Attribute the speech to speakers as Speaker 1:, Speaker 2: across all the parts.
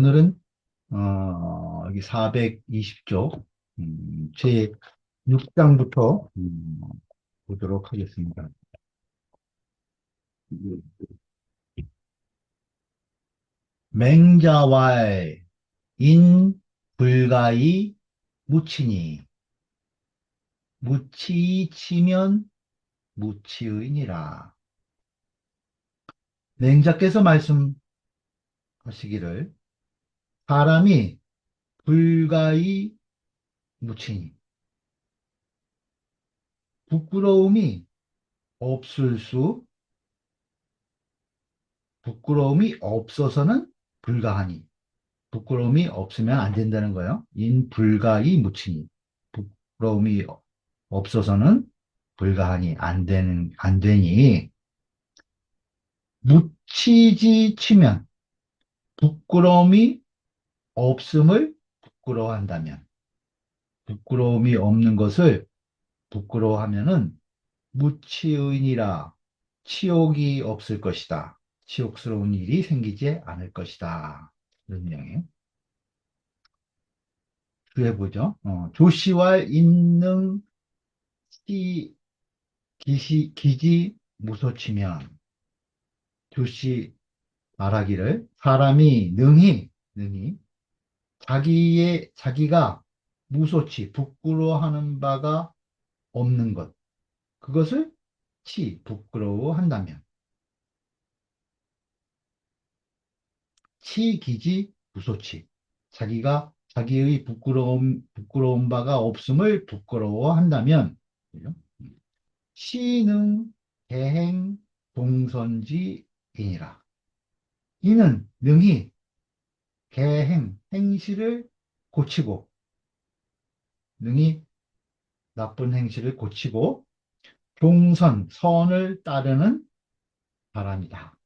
Speaker 1: 오늘은 여기 420쪽 제 6장부터 보도록 하겠습니다. 맹자왈 인 불가이 무치니 무치 치면 무치의니라. 맹자께서 말씀하시기를 사람이 불가이 무치니 부끄러움이 없을 수 부끄러움이 없어서는 불가하니 부끄러움이 없으면 안 된다는 거예요. 인불가이 무치니. 부끄러움이 없어서는 불가하니 안 되니. 무치지 치면 부끄러움이 없음을 부끄러워한다면 부끄러움이 없는 것을 부끄러워하면은 무치의니라 치욕이 없을 것이다. 치욕스러운 일이 생기지 않을 것이다. 이런 내용이에요. 해보죠. 조시와 인능 시 기지 무소치면 조시 말하기를 사람이 능히 자기가 무소치 부끄러워하는 바가 없는 것 그것을 부끄러워한다면 기지 무소치 자기의 부끄러운 바가 없음을 부끄러워한다면 그죠? 시능 대행 동선지이니라. 이는 능히 행실을 고치고, 능히 나쁜 행실을 고치고, 선을 따르는 사람이다.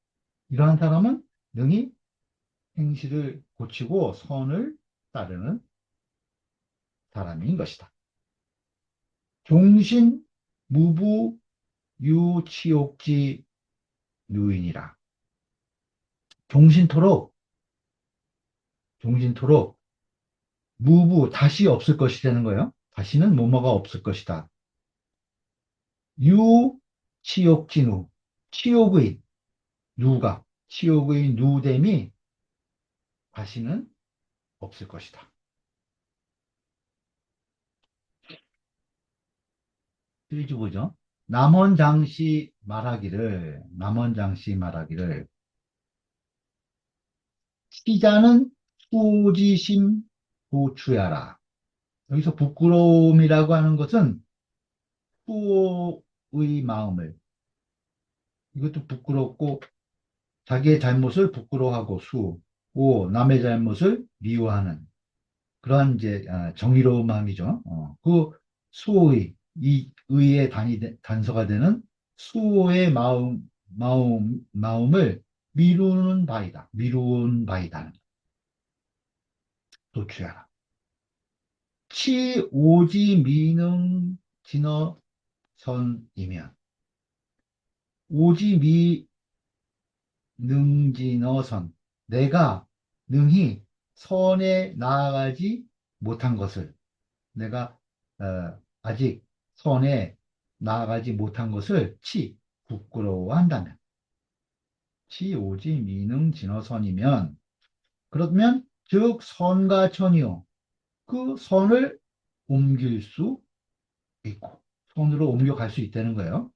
Speaker 1: 이러한 사람은 능히 행실을 고치고 선을 따르는 사람인 것이다. 종신, 무부, 유치욕지, 유인이라. 종신토록, 종신토록, 다시 없을 것이 되는 거예요. 다시는 뭐뭐가 없을 것이다. 치욕진우, 치욕의 치욕의 누됨이 다시는 없을 것이다. 시리즈 보죠. 남원장씨 말하기를, 시자는 수지심 도추야라. 여기서 부끄러움이라고 하는 것은 수의 마음을, 이것도 부끄럽고, 자기의 잘못을 부끄러워하고 남의 잘못을 미워하는 그러한 이제 정의로운 마음이죠. 그 이 의의 단서가 되는 수호의 마음을 미룬 바이다. 도취하라. 오지 미능 진어 선이면 오지 미능진어 선 내가 능히 선에 나아가지 못한 것을 내가 아직 선에 나아가지 못한 것을 부끄러워한다면 오지 미능 진어선이면 그러면 즉 선과 천이요 그 선을 옮길 수 있고 선으로 옮겨갈 수 있다는 거예요.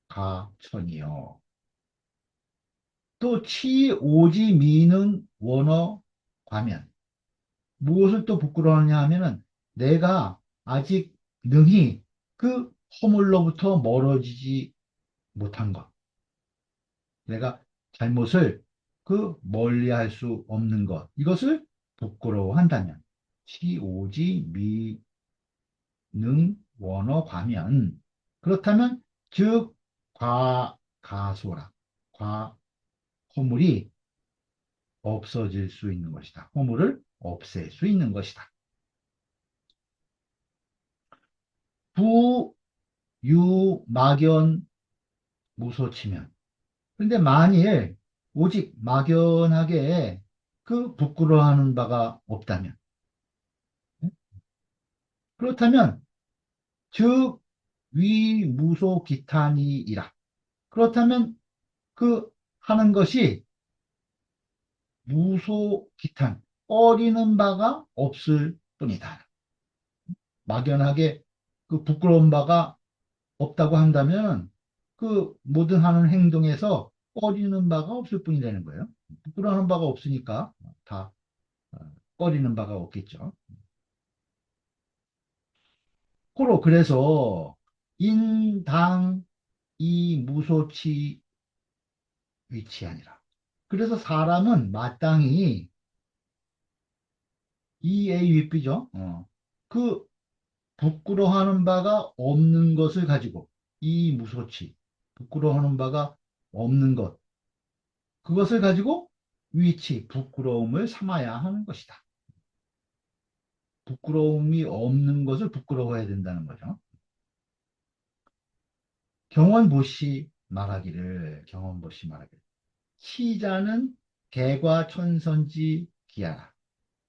Speaker 1: 선가천이요. 또 오지 미능 원어 과면 무엇을 또 부끄러워하냐 하면은 내가 아직 능히 그 허물로부터 멀어지지 못한 것. 내가 잘못을 멀리 할 수 없는 것. 이것을 부끄러워한다면 오지 미능 원어 과면 그렇다면 즉 가소라. 과 허물이 없어질 수 있는 것이다. 허물을 없앨 수 있는 것이다. 부, 유, 막연, 무소치면. 근데 만일 오직 막연하게 그 부끄러워하는 바가 없다면, 그렇다면 즉 위무소기탄이이라. 그렇다면 그 하는 것이 무소기탄, 꺼리는 바가 없을 뿐이다. 막연하게 그 부끄러운 바가 없다고 한다면 그 모든 하는 행동에서 꺼리는 바가 없을 뿐이라는 거예요. 부끄러워하는 바가 없으니까 다 어, 꺼리는 바가 없겠죠. 고로 그래서 인당 이무소치 위치하니라. 그래서 사람은 마땅히 이A위비죠. 그 부끄러워하는 바가 없는 것을 가지고 이무소치, 부끄러워하는 바가 없는 것, 그것을 가지고 위치, 부끄러움을 삼아야 하는 것이다. 부끄러움이 없는 것을 부끄러워해야 된다는 거죠. 경원보시 말하기를 시자는 개과천선지 기하라.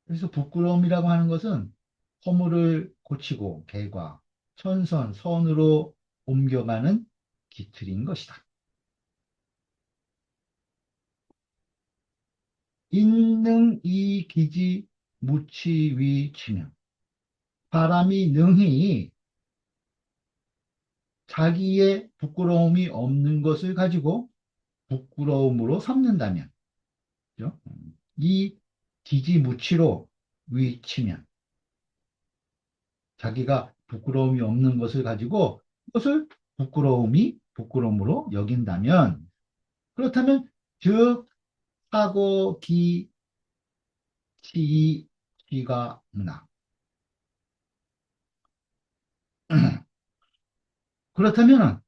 Speaker 1: 그래서 부끄러움이라고 하는 것은 허물을 고치고 개과, 천선, 선으로 옮겨가는 기틀인 것이다. 인능이기지 무치위치면 사람이 능히 자기의 부끄러움이 없는 것을 가지고 부끄러움으로 삼는다면, 그죠? 이 기지무치로 위치면 자기가 부끄러움이 없는 것을 가지고 그것을 부끄러움으로 여긴다면, 그렇다면 즉 사고 기치 기가 문화. 그렇다면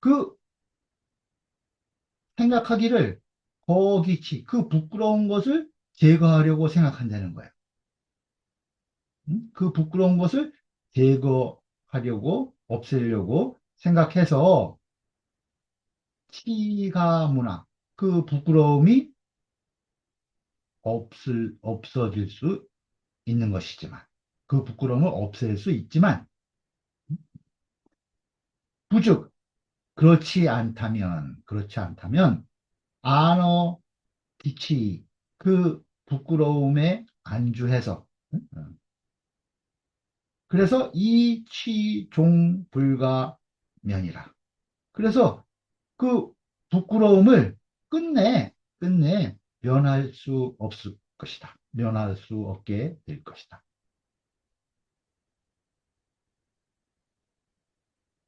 Speaker 1: 그 생각하기를 거기치 그 부끄러운 것을 제거하려고 생각한다는 거예요. 그 부끄러운 것을 제거하려고 없애려고 생각해서 치가 문화 그 부끄러움이 없어질 수 있는 것이지만 그 부끄러움을 없앨 수 있지만 부즉 그렇지 않다면 안어 디치 그 부끄러움에 안주해서 그래서 이취종불가면이라. 그래서 그 부끄러움을 끝내 면할 수 없을 것이다. 면할 수 없게 될 것이다.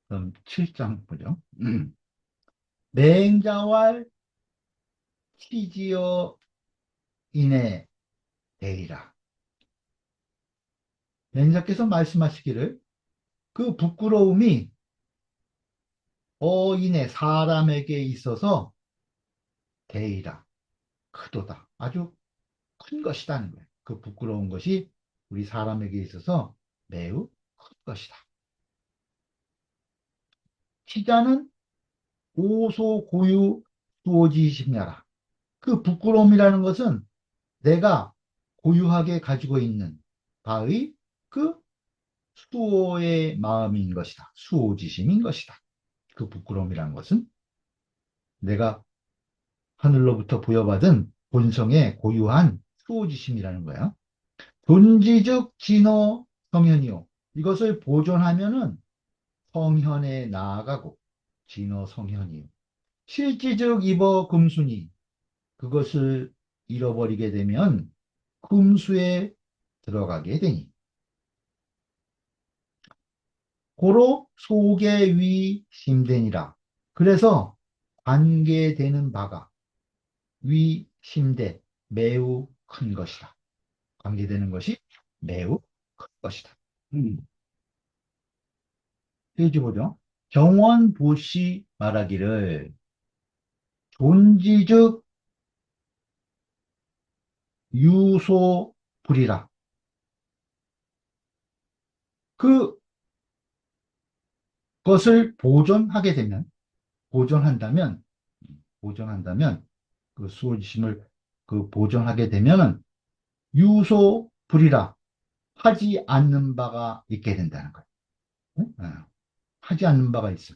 Speaker 1: 그럼 7장 보죠. 맹자왈 치지어 인해 대리라. 맹자께서 말씀하시기를 그 부끄러움이 어인의 사람에게 있어서 대리라. 크도다. 아주 큰 것이다는 거예요. 그 부끄러운 것이 우리 사람에게 있어서 매우 큰 것이다. 시자는 오소고유 수오지심야라. 그 부끄러움이라는 것은 내가 고유하게 가지고 있는 바의 그 수호의 마음인 것이다. 수호지심인 것이다. 그 부끄러움이라는 것은 내가 하늘로부터 부여받은 본성의 고유한 수호지심이라는 거야. 존지즉 진호 성현이요. 이것을 보존하면은 성현에 나아가고 진호 성현이요. 실지즉 입어 금순이 그것을 잃어버리게 되면 금수에 들어가게 되니 고로 속의 위 심대니라. 그래서 관계되는 바가 위 심대 매우 큰 것이다. 관계되는 것이 매우 큰 것이다. 페이지 보죠. 경원보시 말하기를 존지즉 유소불이라. 그것을 보존한다면 보존한다면, 그 수호지심을 그 보존하게 되면은 유소불이라 하지 않는 바가 있게 된다는 거예요. 응? 하지 않는 바가 있어.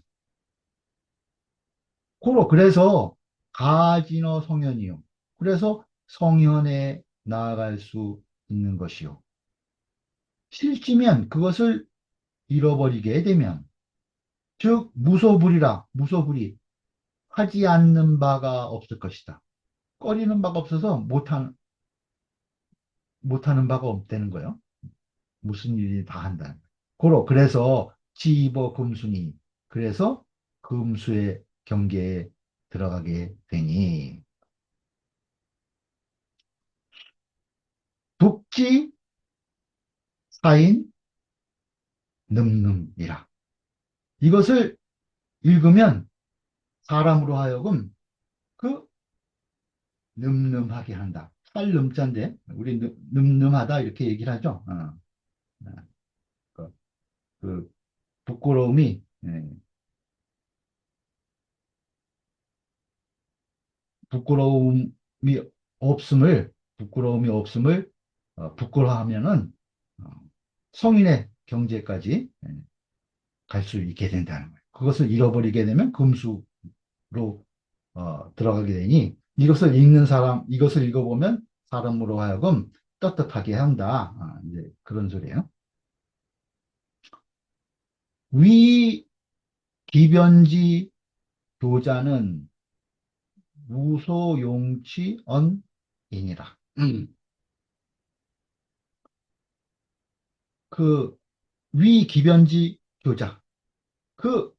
Speaker 1: 그래서 가진어 성현이요. 그래서 성현에 나아갈 수 있는 것이요. 실지면 그것을 잃어버리게 되면, 즉 무소불이라 무소불이 하지 않는 바가 없을 것이다. 꺼리는 바가 없어서 못하는 바가 없다는 거예요. 무슨 일이 다 한다는 거예요. 그래서 지버 금순이, 그래서 금수의 경계에 들어가게 되니, 북지 사인 늠름이라. 이것을 읽으면 사람으로 하여금 그 늠름하게 한다. 살 늠자인데 우리 늠름하다 이렇게 얘기를 하죠. 어, 그, 그 부끄러움이, 부끄러움이 부끄러움이 없음을 부끄러워하면은 어, 성인의 경제까지 갈 수 있게 된다는 거예요. 그것을 잃어버리게 되면 금수로 들어가게 되니, 이것을 읽어보면 사람으로 하여금 떳떳하게 한다. 이제 그런 소리예요. 위 기변지 교자는 무소용치 언이니라. 그 위기변지 교자, 그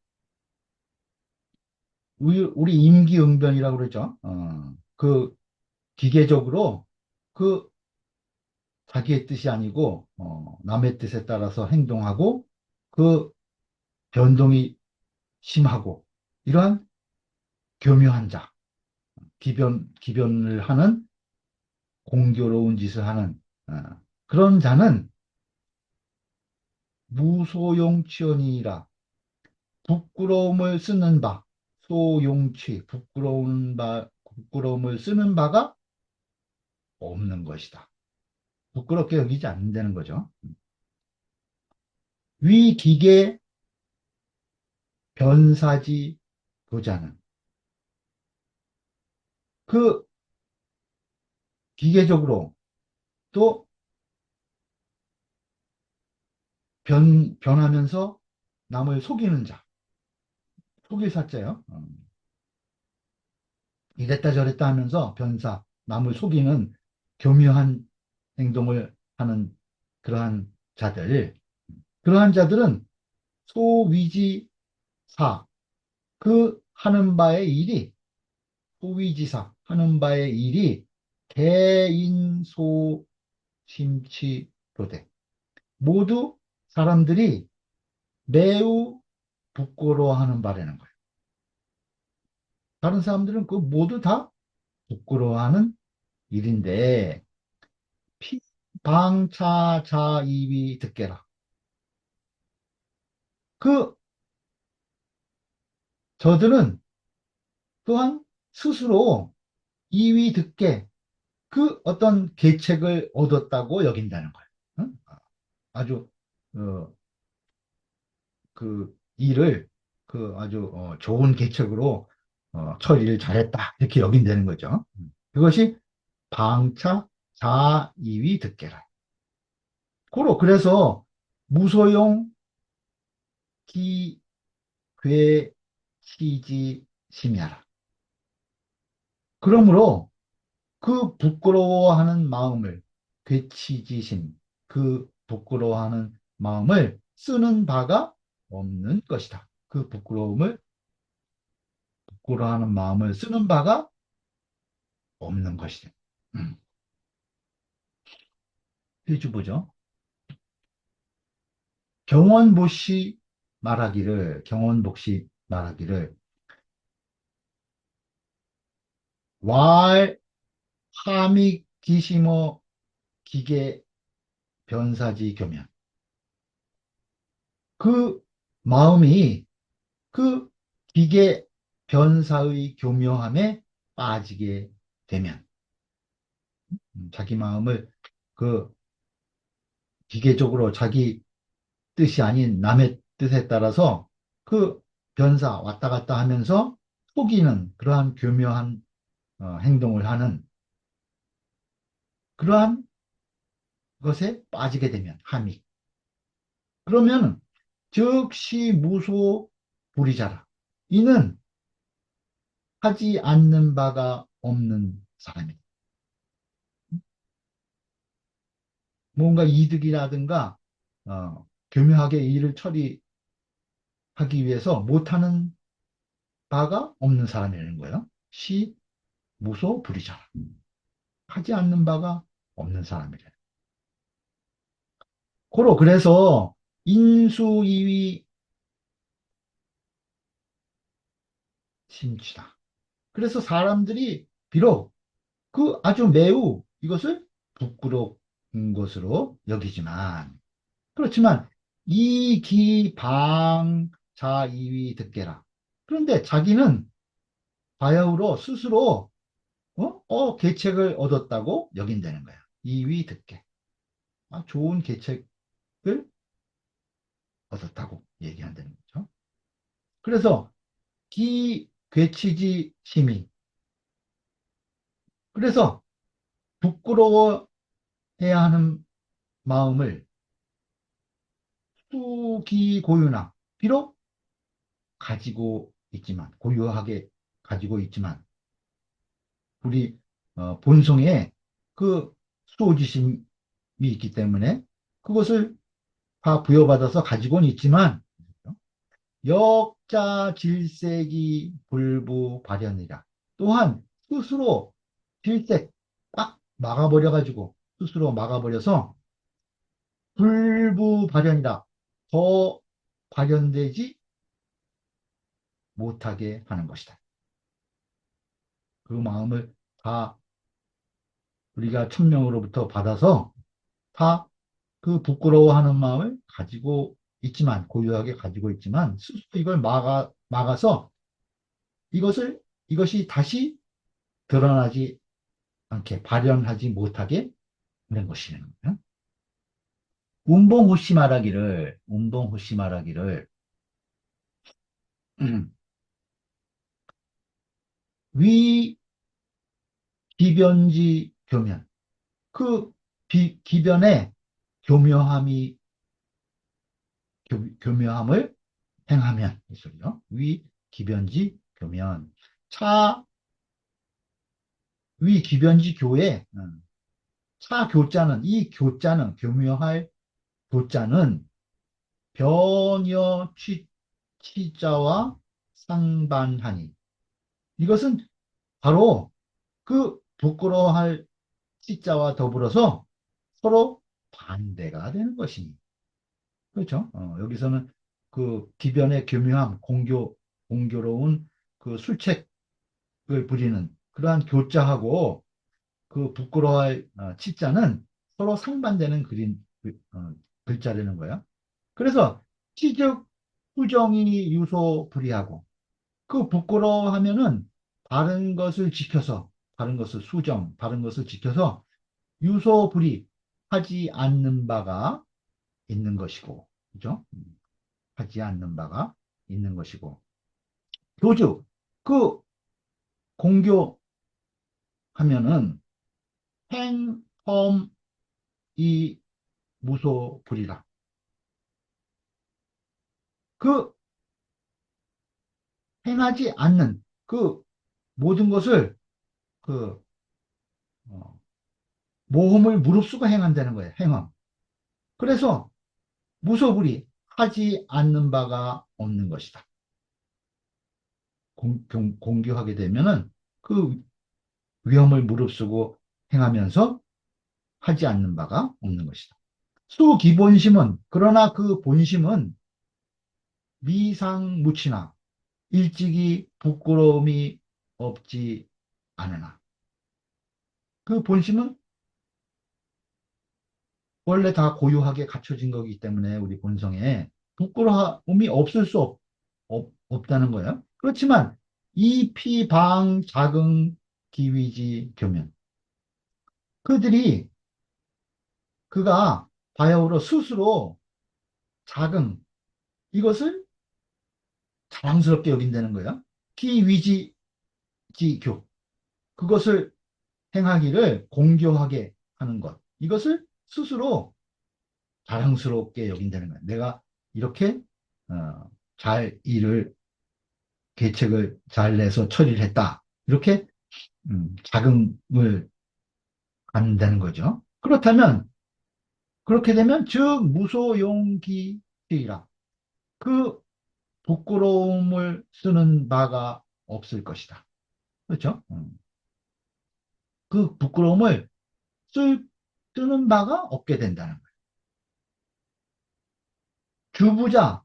Speaker 1: 우리 임기응변이라고 그러죠. 그 기계적으로 그 자기의 뜻이 아니고 남의 뜻에 따라서 행동하고, 그 변동이 심하고, 이러한 교묘한 자, 기변을 하는, 공교로운 짓을 하는 어, 그런 자는 무소용치언이라. 부끄러움을 쓰는 바, 소용치, 부끄러움을 쓰는 바가 없는 것이다. 부끄럽게 여기지 않는다는 거죠. 위 기계 변사지 교자는 그 기계적으로 또 변하면서 남을 속이는 자, 속일 사자요. 이랬다 저랬다 하면서 남을 속이는 교묘한 행동을 하는 그러한 그러한 자들은 소위지사, 그 하는 바의 일이, 소위지사 하는 바의 일이 개인소심치로되, 모두 사람들이 매우 부끄러워하는 바라는 거예요. 다른 사람들은 그 모두 다 부끄러워하는 일인데, 방차자이위 듣게라. 그 저들은 또한 스스로 이위 듣게 그 어떤 계책을 얻었다고 여긴다는 거예요. 응? 아주 어, 그 일을 아주 좋은 계책으로 처리를 잘했다 이렇게 여긴다는 거죠. 그것이 방차 자이위 듣게라. 그래서 무소용 기괴 시지 심야라. 그러므로 그 부끄러워하는 마음을, 괴치지심, 그 부끄러워하는 마음을 쓰는 바가 없는 것이다. 그 부끄러워하는 마음을 쓰는 바가 없는 것이다. 음. 해주 보죠. 경원복시 말하기를, 왈 하미 기시모 기계 변사지 교면. 그 마음이 그 기계 변사의 교묘함에 빠지게 되면 자기 마음을 그 기계적으로 자기 뜻이 아닌 남의 뜻에 따라서 그 변사 왔다 갔다 하면서 속이는 그러한 교묘한 행동을 하는 그러한 것에 빠지게 되면 함이 그러면 즉시 무소 불이자라. 이는 하지 않는 바가 없는 사람이다. 뭔가 이득이라든가 교묘하게 일을 처리하기 위해서 못하는 바가 없는 사람이라는 거예요. 시 무소 불이자라. 하지 않는 바가 없는 사람이래. 고로 그래서 인수이위 심취다. 그래서 사람들이 비록 그 아주 매우 이것을 부끄러운 것으로 여기지만 그렇지만 이기방자이위 듣게라. 그런데 자기는 바야흐로 스스로 계책을 얻었다고 여긴다는 거야. 이위 듣게. 좋은 계책을 얻었다고 얘기한다는 거죠. 그래서 기괴치지 심이. 그래서 부끄러워해야 하는 마음을 수기고유나 비록 가지고 있지만 고유하게 가지고 있지만 우리 본성에 그 수호지심이 있기 때문에 그것을 다 부여받아서 가지고는 있지만 역자질색이 불부발현이라 또한 스스로 질색 꽉 막아버려가지고 스스로 막아버려서 불부발현이라 더 발현되지 못하게 하는 것이다. 그 마음을 다 우리가 천명으로부터 받아서 다 그 부끄러워하는 마음을 가지고 있지만 고유하게 가지고 있지만 스스로 이걸 막아서 이것이 다시 드러나지 않게 발현하지 못하게 하는 것이라는 거예요. 운봉호시 말하기를 위 기변지 교면 그 기변의 교묘함이 교묘함을 행하면 이 소리요. 위 기변지 교면 차 위 기변지 교회 차 교자는 이 교자는 교묘할 교자는 변여 취자와 상반하니 이것은 바로 그 부끄러워할 취자와 더불어서 서로 반대가 되는 것이니 그렇죠? 여기서는 그 기변의 교묘함 공교로운 그 술책을 부리는 그러한 교자하고 그 부끄러워할 치자는 서로 상반되는 글자라는 거예요. 그래서 치즉 후정이 유소 불이하고 그 부끄러워하면은 바른 것을 수정, 바른 것을 지켜서 유소 불이 하지 않는 바가 있는 것이고, 그죠? 하지 않는 바가 있는 것이고. 교주, 그 공교하면은 행, 험, 이, 무소, 불이라. 그 행하지 않는 그 모든 것을 그 어, 모험을 무릅쓰고 행한다는 거예요. 행함. 그래서 무소불위 하지 않는 바가 없는 것이다. 공교하게 되면은 그 위험을 무릅쓰고 행하면서 하지 않는 바가 없는 것이다. 수기본심은 그러나 그 본심은 미상무치나 일찍이 부끄러움이 없지 않으나 그 본심은 원래 다 고유하게 갖춰진 거기 때문에 우리 본성에 부끄러움이 없을 수 없다는 거예요. 그렇지만 이피방 자긍 기위지 교면. 그들이 그가 바야흐로 스스로 자긍 이것을 자랑스럽게 여긴다는 거야. 기위지 지교 그것을 행하기를 공교하게 하는 것. 이것을 스스로 자랑스럽게 여긴다는 거야. 내가 이렇게 잘 일을 계책을 잘 내서 처리를 했다. 이렇게 자긍을 갖는다는 거죠. 그렇다면 그렇게 되면 즉 무소용기이라 그 부끄러움을 쓰는 바가 없을 것이다. 그렇죠? 그 부끄러움을 쓰는 바가 없게 된다는 거예요. 주부자,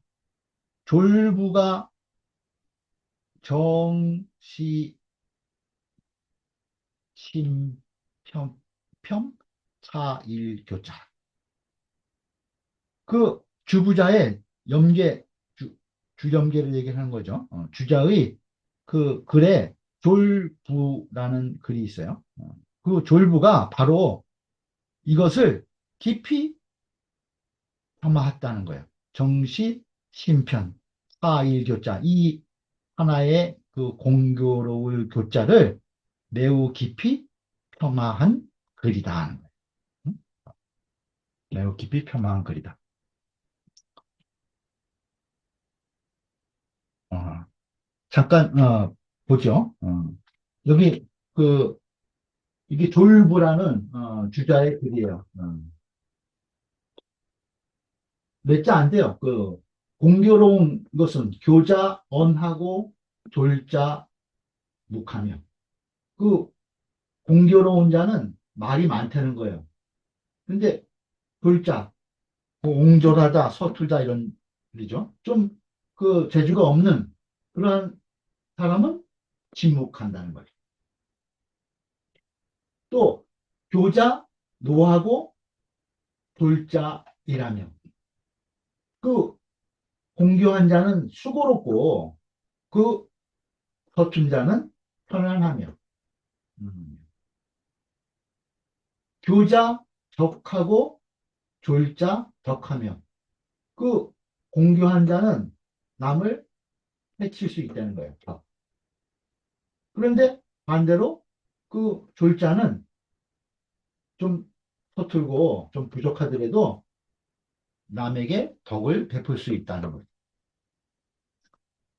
Speaker 1: 졸부가 정시, 심평, 차일교자. 그 주부자의 염계, 주염계를 얘기하는 거죠. 주자의 그 글에 졸부라는 글이 있어요. 그 졸부가 바로 이것을 깊이 폄하했다는 거예요. 정시, 심편, 사일교자. 이 하나의 그 공교로울 교자를 매우 깊이 폄하한 글이다 하는 거예요. 응? 매우 깊이 폄하한 글이다. 어, 잠깐 보죠. 여기 그 이게 졸부라는 주자의 글이에요. 몇 자 안 돼요. 그 공교로운 것은 교자 언하고 졸자 묵하며 그 공교로운 자는 말이 많다는 거예요. 근데 졸자 뭐 옹졸하다 서툴다 이런 글이죠. 좀 그 재주가 없는 그러한 사람은 침묵한다는 거예요. 또 교자 노하고 졸자 일하며 그 공교한 자는 수고롭고 그 서툰 자는 편안하며 음. 교자 적하고 졸자 덕하며 그 공교한 자는 남을 해칠 수 있다는 거예요. 그런데 반대로 그 졸자는 좀 서툴고 좀 부족하더라도 남에게 덕을 베풀 수 있다는 거예요.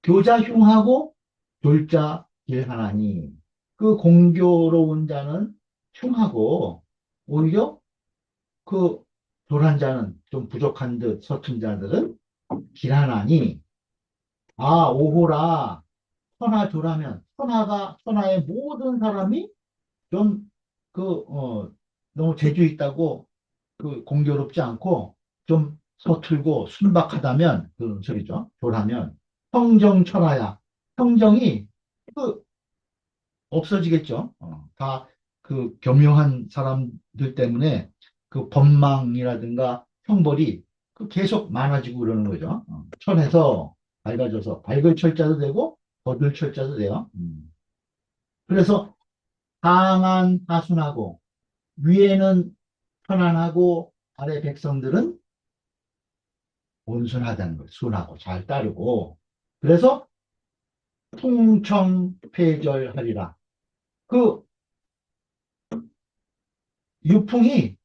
Speaker 1: 교자 흉하고 졸자 일하나니 그 공교로운 자는 흉하고 오히려 그 졸한 자는 좀 부족한 듯 서툰 자들은 길하나니 오호라 천하조라면 천하의 모든 사람이 좀 너무 재주 있다고 그 공교롭지 않고 좀 서툴고 순박하다면 그런 소리죠. 조라면 평정천하야. 평정이 그 없어지겠죠. 다 그 교묘한 사람들 때문에 그 법망이라든가 형벌이 그 계속 많아지고 그러는 거죠. 천해서 밝아져서 밝을 철자도 되고 거들 철자도 돼요. 그래서 상한 하순하고 위에는 편안하고 아래 백성들은 온순하다는 거예요. 순하고 잘 따르고 그래서 풍청패절하리라. 그 유풍이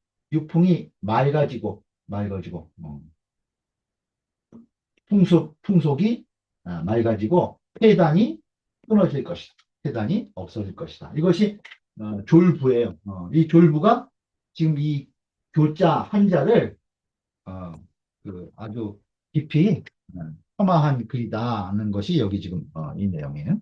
Speaker 1: 맑아지고 풍속이 맑아지고 폐단이 끊어질 것이다. 폐단이 없어질 것이다. 이것이 졸부예요. 이 졸부가 지금 이 교자 한자를 어, 아주 깊이 험화한 글이다는 것이 여기 지금 이 내용이에요.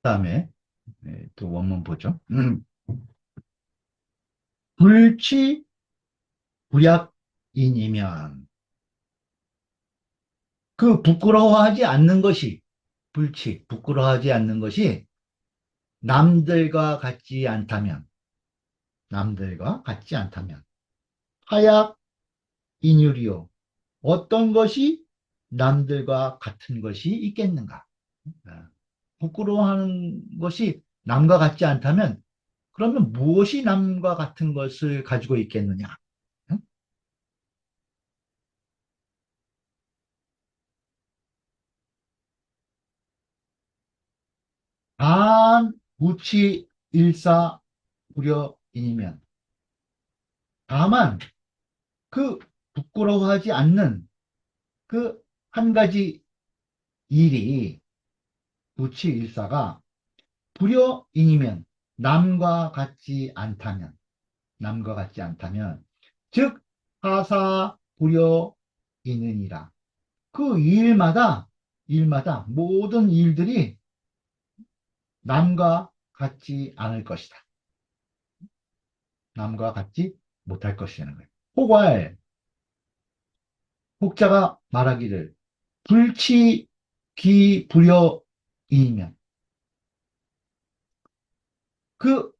Speaker 1: 그다음에 또 원문 보죠. 불치 불약인이면 그 부끄러워하지 않는 것이 불치, 부끄러워하지 않는 것이 남들과 같지 않다면, 남들과 같지 않다면, 하약 인유리요. 어떤 것이 남들과 같은 것이 있겠는가? 아, 부끄러워하는 것이 남과 같지 않다면, 그러면 무엇이 남과 같은 것을 가지고 있겠느냐? 응? 단, 무치, 일사, 불여인이면, 다만, 그 부끄러워하지 않는 그 한 가지 일이 무치일사가 불여인이면 남과 같지 않다면 남과 같지 않다면 즉 하사 불여이느니라 그 일마다 모든 일들이 남과 같지 않을 것이다. 남과 같지 못할 것이라는 거예요. 혹알 혹자가 말하기를 불치기불여이면 그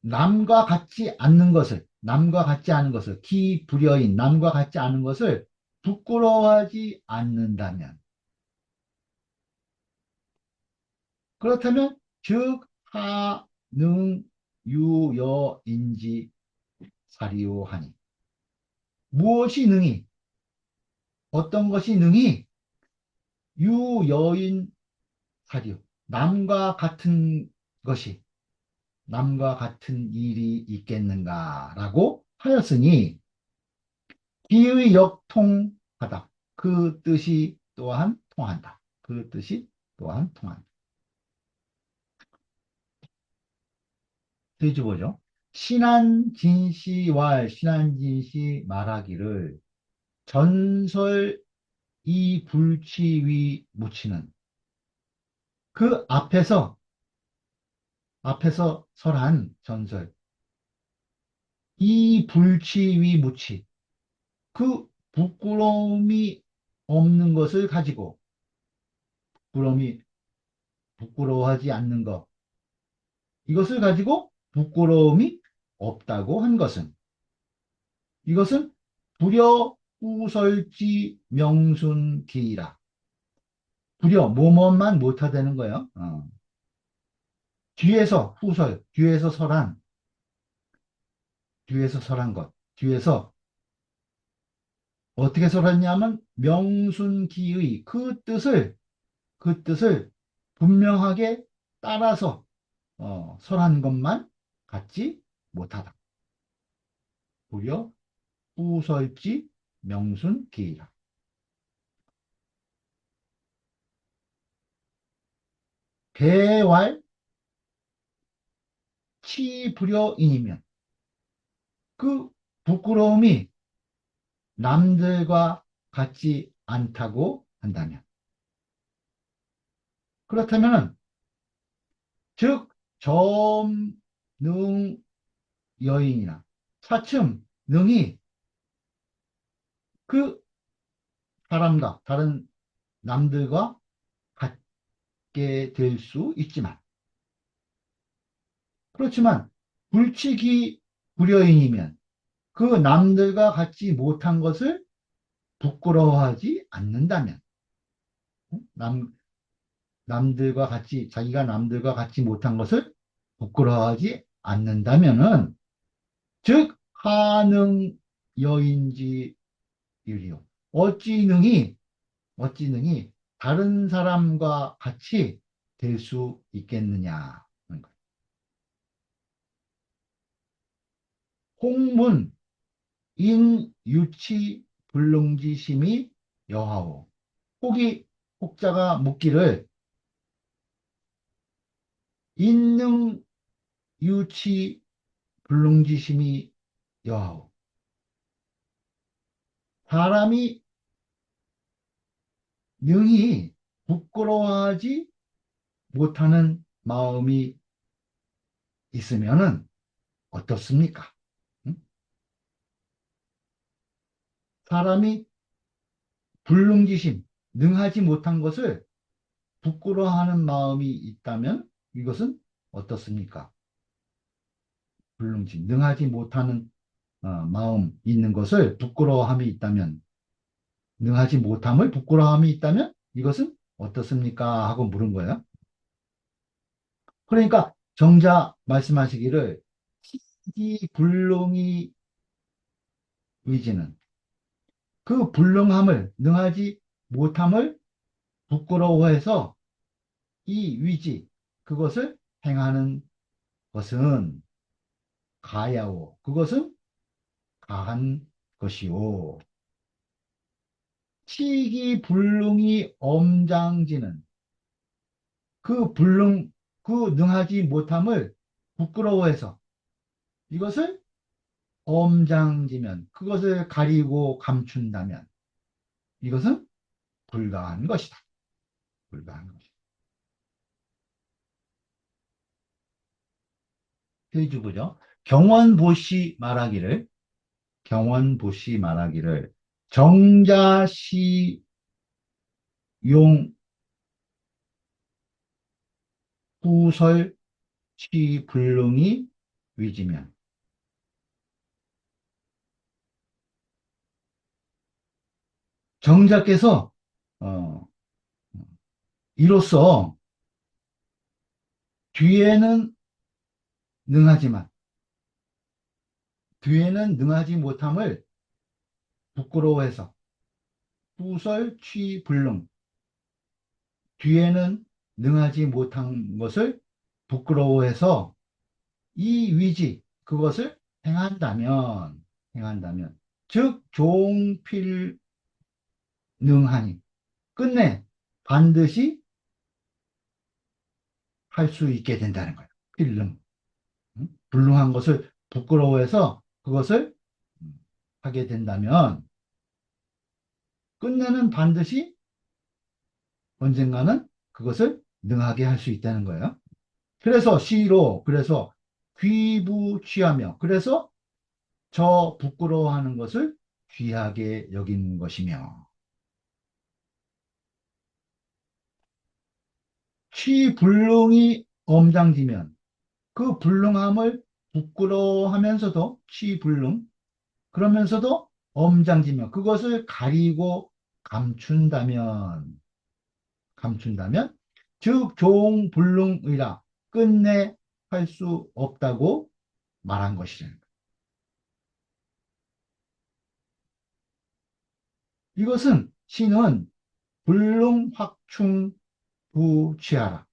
Speaker 1: 남과 같지 않은 것을, 기불여인, 남과 같지 않은 것을 부끄러워하지 않는다면, 그렇다면, 즉, 하, 능, 유, 여, 인지, 사리오 하니. 무엇이 능히, 어떤 것이 능히, 유, 여인, 사리오. 것이, 남과 같은 일이 있겠는가라고 하였으니, 기의 역통하다. 그 뜻이 또한 통한다. 그 뜻이 또한 통한다. 돼지보죠. 신한진시 말하기를 전설 이 불치위 묻히는 그 앞에서 설한 전설 이 불치위 묻히 그 부끄러움이 없는 것을 가지고 부끄러움이 부끄러워하지 않는 것 이것을 가지고 부끄러움이 없다고 한 것은 이것은 불여후설지 명순기이라. 뭐뭐만 못하다는 거예요. 뒤에서 설한 것. 뒤에서 어떻게 설했냐면 명순기의 그 뜻을 분명하게 따라서 설한 것만 갖지 못하다. 불여후설지 명순기이라. 배왈 치불여인이면 그 부끄러움이 남들과 같지 않다고 한다면 그렇다면 즉 점능 여인이나 차츰 능이 그 사람과 다른 남들과 같게 될 수 있지만 그렇지만 불치기 불여인이면 그 남들과 같지 못한 것을 부끄러워하지 않는다면 남, 자기가 남들과 같지 못한 것을 부끄러워하지 않는다면은 즉 하능 여인지 유리요. 어찌 능히 다른 사람과 같이 될 수 있겠느냐. 홍문 인유치 불능지심이 여하오. 혹자가 묻기를 인능 유치 불능지심이 여하오. 사람이 능히 부끄러워하지 못하는 마음이 있으면은 어떻습니까? 응? 사람이 불능지심, 능하지 못한 것을 부끄러워하는 마음이 있다면 이것은 어떻습니까? 불능지, 능하지 못하는 마음 있는 것을 부끄러워함이 있다면, 능하지 못함을 부끄러워함이 있다면 이것은 어떻습니까? 하고 물은 거예요. 그러니까 정자 말씀하시기를 이 불능이 의지는 그 불능함을, 능하지 못함을 부끄러워해서 이 위지, 그것을 행하는 것은 가야오. 그것은 가한 것이오. 치기 불능이 엄장지는 그 불능, 그 능하지 못함을 부끄러워해서 이것을 엄장지면, 그것을 가리고 감춘다면 이것은 불가한 것이다. 불가한 것이다. 해주고죠. 경원보시 말하기를, 경원보시 말하기를 정자시 용 후설 취불능이 위지면, 정자께서 어, 이로써 뒤에는 능하지만 뒤에는 능하지 못함을 부끄러워해서 후설 취불능, 뒤에는 능하지 못한 것을 부끄러워해서 이 위지, 그것을 행한다면 즉 종필능하니, 끝내 반드시 할 수 있게 된다는 거예요. 필능. 불능한 것을 부끄러워해서 그것을 하게 된다면 끝내는 반드시 언젠가는 그것을 능하게 할 수 있다는 거예요. 그래서 시로, 그래서 귀부취하며, 그래서 저 부끄러워하는 것을 귀하게 여기는 것이며, 취불능이 엄장지면 그 불능함을 부끄러워하면서도, 취불능, 그러면서도 엄장지며 그것을 가리고 감춘다면 즉 종불능의라, 끝내 할 수 없다고 말한 것이죠. 이것은 시는 불능확충 부취하라,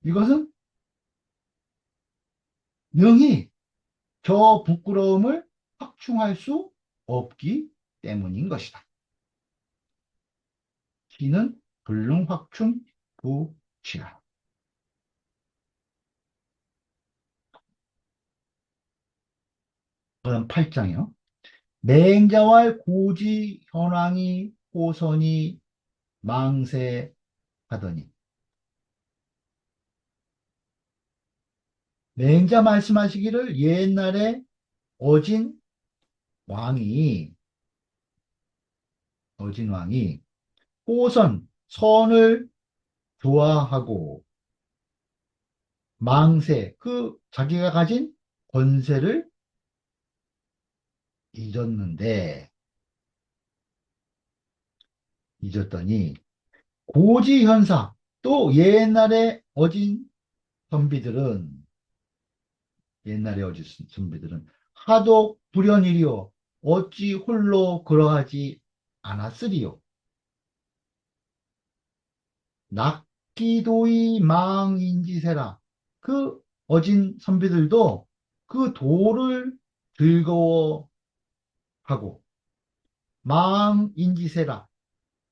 Speaker 1: 이것은 능히 저 부끄러움을 확충할 수 없기 때문인 것이다. 시는 불능확충 부취하라. 그럼 8장이요. 맹자왈 고지 현황이 호선이 망세하더니, 맹자 말씀하시기를 옛날에 어진 왕이 어진 왕이 호선, 선을 좋아하고 망세, 그 자기가 가진 권세를 잊었는데, 잊었더니 고지현사, 또 선비들은 옛날에 어진 선비들은 하도 불연일이요 어찌 홀로 그러하지 않았으리요. 낙기도의 망인지세라. 그 어진 선비들도 그 도를 즐거워하고, 망인지세라,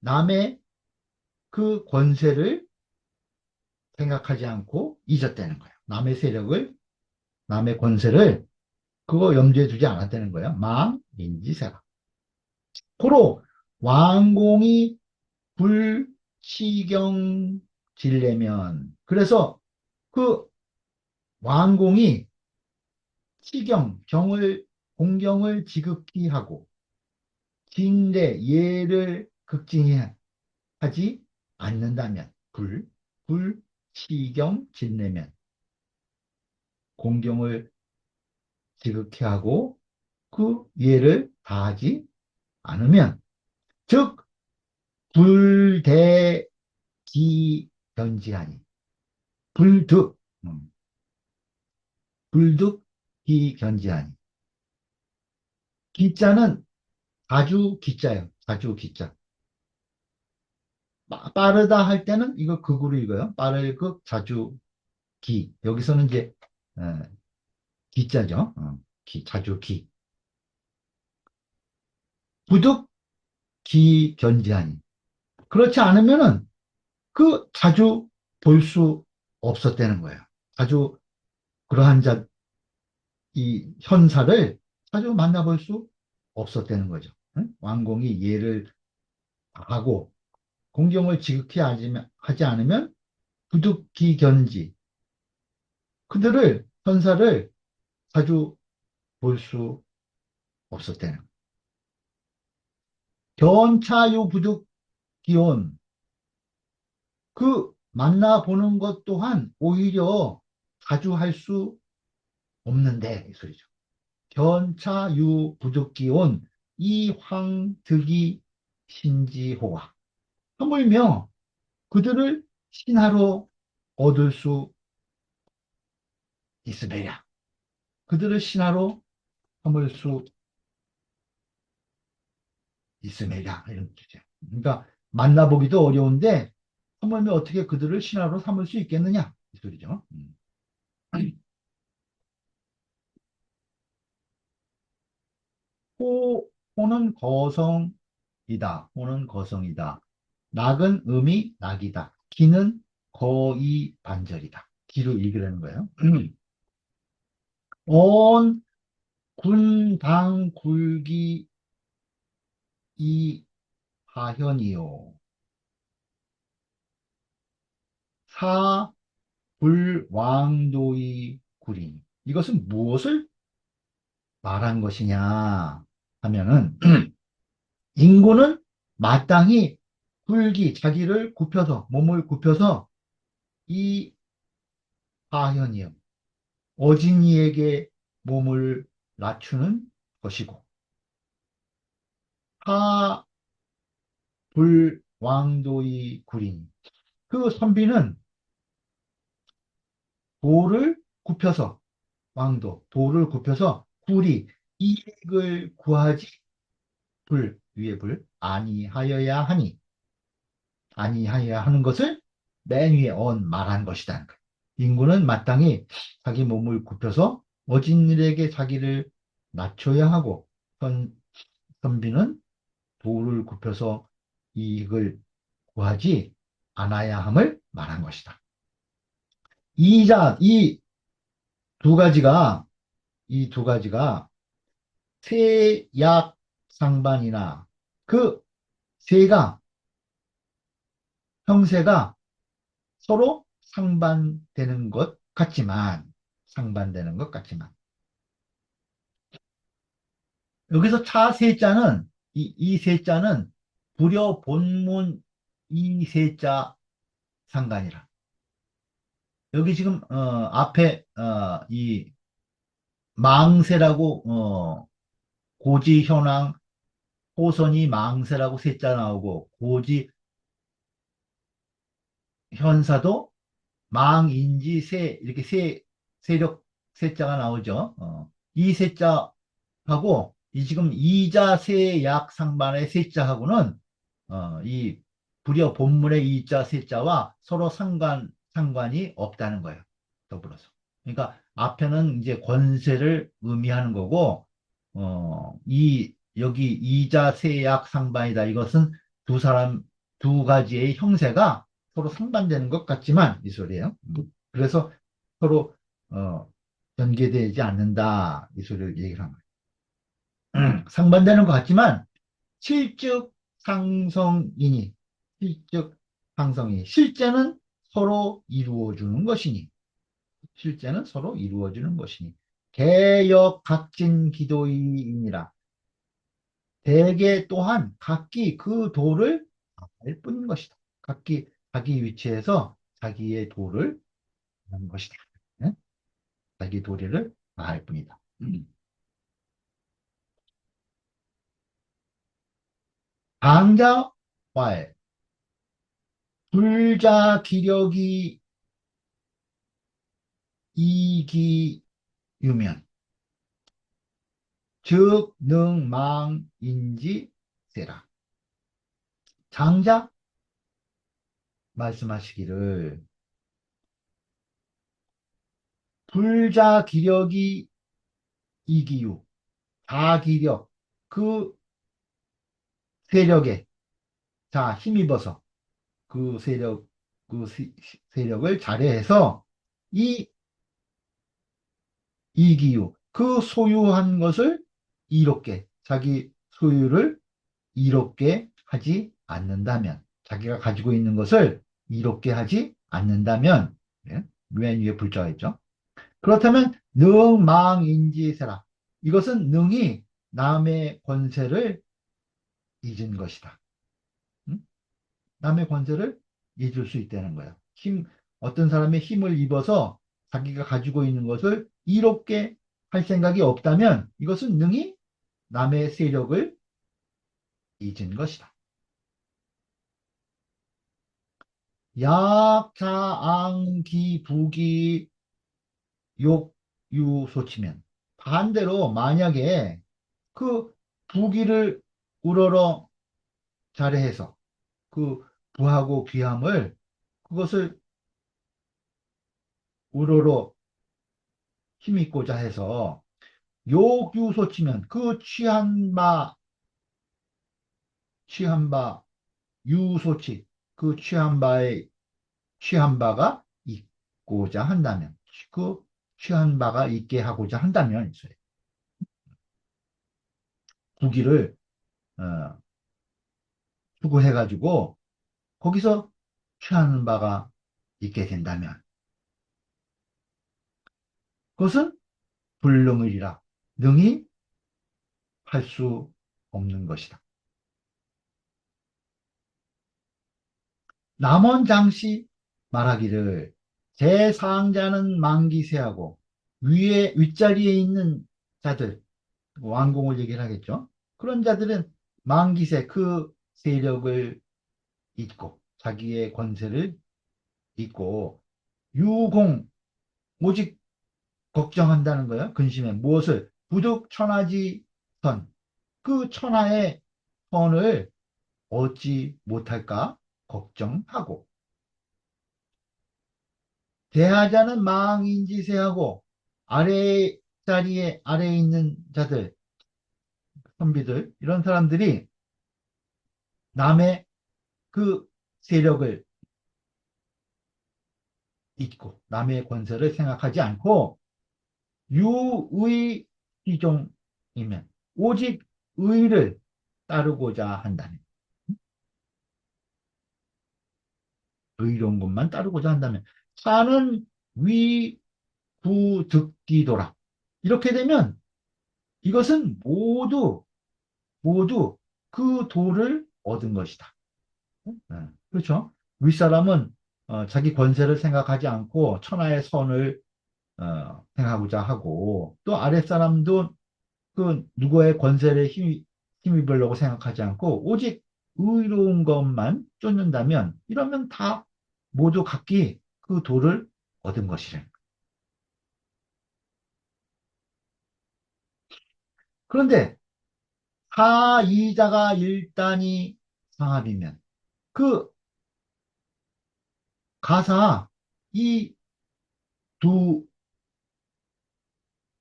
Speaker 1: 남의 그 권세를 생각하지 않고 잊었다는 거예요. 남의 세력을, 남의 권세를 그거 염두에 두지 않았다는 거예요. 망인지세라. 고로 왕공이 불치경 질려면, 그래서 그 왕공이 치경, 공경을 지극히 하고, 진대 예를 극진히 하지 않는다면 시경 진내면 공경을 지극히 하고 그 예를 다하지 않으면 즉 불대기견지하니 불득 불득기견지하니 기자는 자주 기자예요. 자주 기자. 빠르다 할 때는 이거 극으로 읽어요. 빠를극 자주 기. 여기서는 이제 어, 기자죠. 자주 기. 부득 기견지하니. 그렇지 않으면은 그 자주 볼 수 없었다는 거예요. 자주 그러한 이 현사를 자주 만나볼 수 없었다는 거죠. 응? 왕공이 예를 하고 공경을 지극히 하지 않으면 부득기견지 그들을 현사를 자주 볼 수 없었다는 견차유 부득기온 그 만나보는 것 또한 오히려 자주 할 수 없는데 이 소리죠. 견차유 부득기온 이황득이 신지호와 하물며 그들을 신하로 얻을 수 있으리라. 그들을 신하로 삼을 수 있으리라. 이런 뜻이죠. 그러니까 만나보기도 어려운데 하물며 어떻게 그들을 신하로 삼을 수 있겠느냐 이 소리죠. 호는 거성이다. 호는 거성이다. 낙은 음이 낙이다. 기는 거의 반절이다. 기로 읽으라는 거예요. 온 군당 굴기 이 하현이요. 사 불왕도의 구린. 이것은 무엇을 말한 것이냐 하면은 인고는 마땅히 굴기 자기를 굽혀서 몸을 굽혀서 이 하현이요. 어진이에게 몸을 낮추는 것이고 하불왕도의 구린 그 선비는 돌을 굽혀서 돌을 굽혀서 굴이 이익을 구하지 위에 아니하여야 하는 것을 맨 위에 말한 것이다. 인구는 마땅히 자기 몸을 굽혀서 어진 일에게 자기를 낮춰야 하고 선비는 돌을 굽혀서 이익을 구하지 않아야 함을 말한 것이다. 이 두 가지가 세약 상반이나 그 세가 형세가 서로 상반되는 것 같지만 여기서 차세자는 이 세자는 불여 본문 이 세자 상관이라. 여기 지금 앞에 이 망세라고 고지 현황 호선이 망세라고 세자 나오고 고지 현사도 망인지 세 이렇게 세력 세자가 나오죠. 이 세자하고 이 지금 이자 세약 상반의 세자하고는 이 불여 본문의 이자 세자와 서로 상관이 없다는 거예요. 더불어서. 그러니까 앞에는 이제 권세를 의미하는 거고 여기 이자 세약 상반이다. 이것은 두 가지의 형세가 서로 상반되는 것 같지만 이 소리예요. 그래서 서로 전개되지 않는다. 이 소리를 얘기를 한 거예요. 상반되는 것 같지만 실즉 상성이니 실즉 상성이니 실제는 서로 이루어주는 것이니 개역 각진 기도이니라. 대개 또한 각기 그 도를 알 뿐인 것이다. 각기 자기 위치에서 자기의 도를 하는 것이다. 네? 자기 도리를 알 뿐이다. 강자와의 불자 기력이 이기유면 즉 능망인지세라. 장자 말씀하시기를 불자 기력이 이기유 자기력 그 세력에 자 힘입어서 그 세력 그 세력을 잘해서 이 이기유 그 소유한 것을 이롭게 자기 소유를 이롭게 하지 않는다면 자기가 가지고 있는 것을 이롭게 하지 않는다면 예? 맨 위에 불자가 있죠. 그렇다면 능망인지세라. 이것은 능이 남의 권세를 잊은 것이다. 응? 남의 권세를 잊을 수 있다는 거야. 어떤 사람의 힘을 입어서 자기가 가지고 있는 것을 이롭게 할 생각이 없다면 이것은 능히 남의 세력을 잊은 것이다. 약자앙기부기 욕유소치면 반대로 만약에 그 부기를 우러러 잘해서 그 부하고 귀함을 그것을 우러러 힘입고자 해서 욕유소치면 그 취한 바 유소치 그 취한 바가 있고자 한다면 그 취한 바가 있게 하고자 한다면 부기를 어, 추구해가지고 거기서 취하는 바가 있게 된다면 그것은 불능이라 능히 할 수 없는 것이다. 남원장씨 말하기를 제 상자는 만기세하고 위에 윗자리에 있는 자들 왕공을 얘기를 하겠죠. 그런 자들은 만기세 그 세력을 잊고 자기의 권세를 잊고 유공 오직 걱정한다는 거예요. 근심해 무엇을 부득 천하지 선 그 천하의 선을 얻지 못할까 걱정하고 대하자는 망인지세하고 아래 자리에 아래에 있는 자들 선비들 이런 사람들이 남의 그 세력을 잊고 남의 권세를 생각하지 않고 유의 시종이면 오직 의를 따르고자 한다면 의로운 것만 따르고자 한다면 사는 위구득기도라. 이렇게 되면 이것은 모두 그 도를 얻은 것이다. 그렇죠? 윗사람은 자기 권세를 생각하지 않고 천하의 선을 생각하고자 하고 또 아랫사람도 그 누구의 권세를 힘입으려고 생각하지 않고 오직 의로운 것만 쫓는다면 이러면 다 모두 각기 그 도를 얻은 것이래. 그런데 하이자가 일단이 상합이면 그 가사 이 두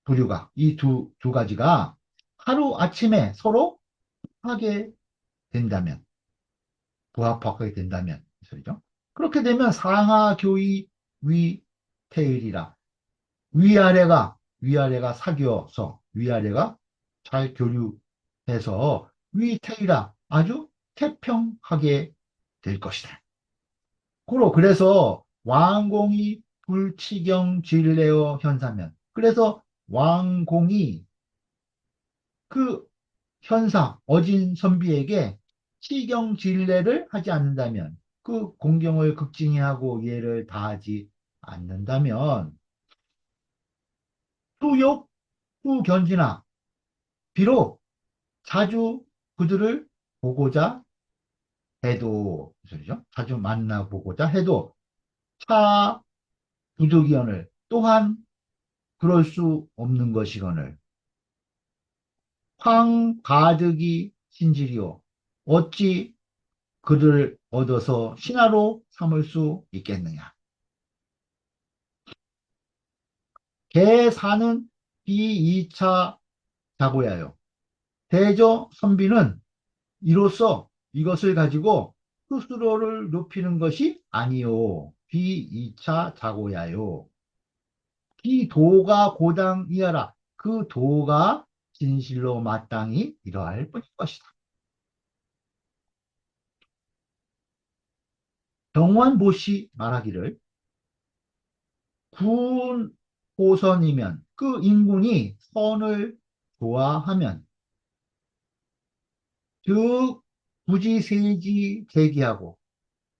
Speaker 1: 부류가 이 두 가지가 하루 아침에 서로 하게 된다면 부합하게 된다면 이 소리죠. 그렇게 되면 상하교의 위태일이라 위아래가 사귀어서 위아래가 잘 교류해서 위태일아 아주 태평하게 될 것이다. 그래서 왕공이 불치경 진레어 현사면 그래서 왕공이 그 어진 선비에게 치경진례를 하지 않는다면, 그 공경을 극진히 하고 예를 다하지 않는다면, 수욕, 수견지나, 비록 자주 그들을 보고자 해도, 무슨 소리죠? 자주 만나보고자 해도, 차 부득이언을 또한 그럴 수 없는 것이거늘, 황 가득이 신지리요. 어찌 그를 얻어서 신하로 삼을 수 있겠느냐. 개 사는 비이차 자고야요. 대저 선비는 이로써 이것을 가지고 스스로를 높이는 것이 아니요. 비이차 자고야요. 비도가 고당이하라. 그 도가 진실로 마땅히 이러할 뿐일 것이다. 정원보시 말하기를, 군 호선이면, 그 인군이 선을 좋아하면 즉 굳이 세지 제기하고,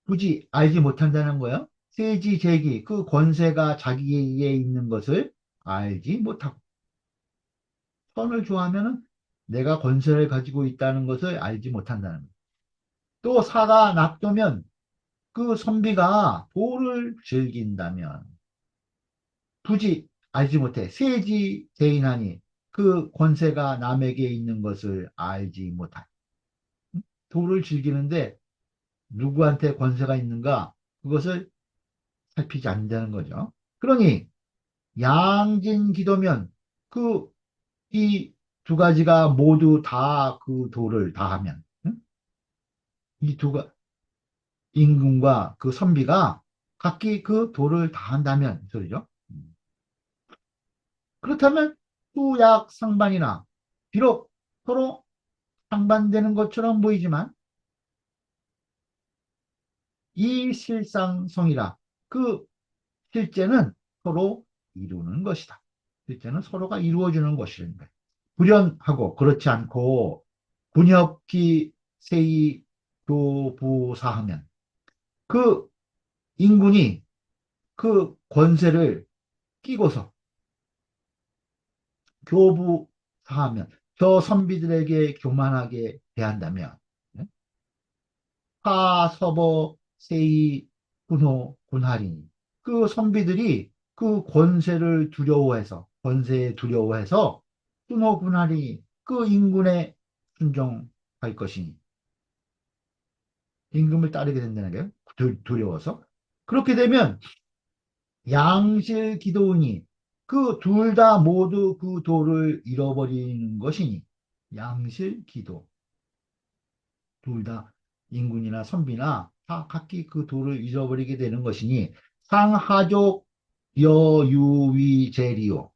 Speaker 1: 굳이 알지 못한다는 거예요. 세지 제기, 그 권세가 자기에 있는 것을 알지 못하고, 선을 좋아하면은 내가 권세를 가지고 있다는 것을 알지 못한다는 거예요. 또 사가 납두면, 그 선비가 도를 즐긴다면 굳이 알지 못해 세지 제인하니, 그 권세가 남에게 있는 것을 알지 못한, 도를 즐기는데 누구한테 권세가 있는가, 그것을 살피지 않는다는 거죠. 그러니 양진기도면, 그 이 두 가지가 모두 다 그 도를 다하면, 응? 이두 임금과 그 선비가 각기 그 도를 다한다면 이 소리죠. 그렇다면 후약 상반이나, 비록 서로 상반되는 것처럼 보이지만 이 실상성이라, 그 실제는 서로 이루는 것이다. 실제는 서로가 이루어주는 것이라는 거예요. 불연하고 그렇지 않고 군협기 세이 교부사하면, 그 인군이 그 권세를 끼고서 교부사하면, 저 선비들에게 교만하게 대한다면, 네? 하서버 세이 군호 군할이니, 그 선비들이 그 권세를 두려워해서, 권세에 두려워해서 군호 군할이 그 임금에 순종할 것이니, 임금을 따르게 된다는 게 두려워서. 그렇게 되면 양실 기도니, 그 둘 다 모두 그 도를 잃어버리는 것이니, 양실 기도, 둘 다 인군이나 선비나 다 각기 그 도를 잃어버리게 되는 것이니, 상하족 여유위제리요.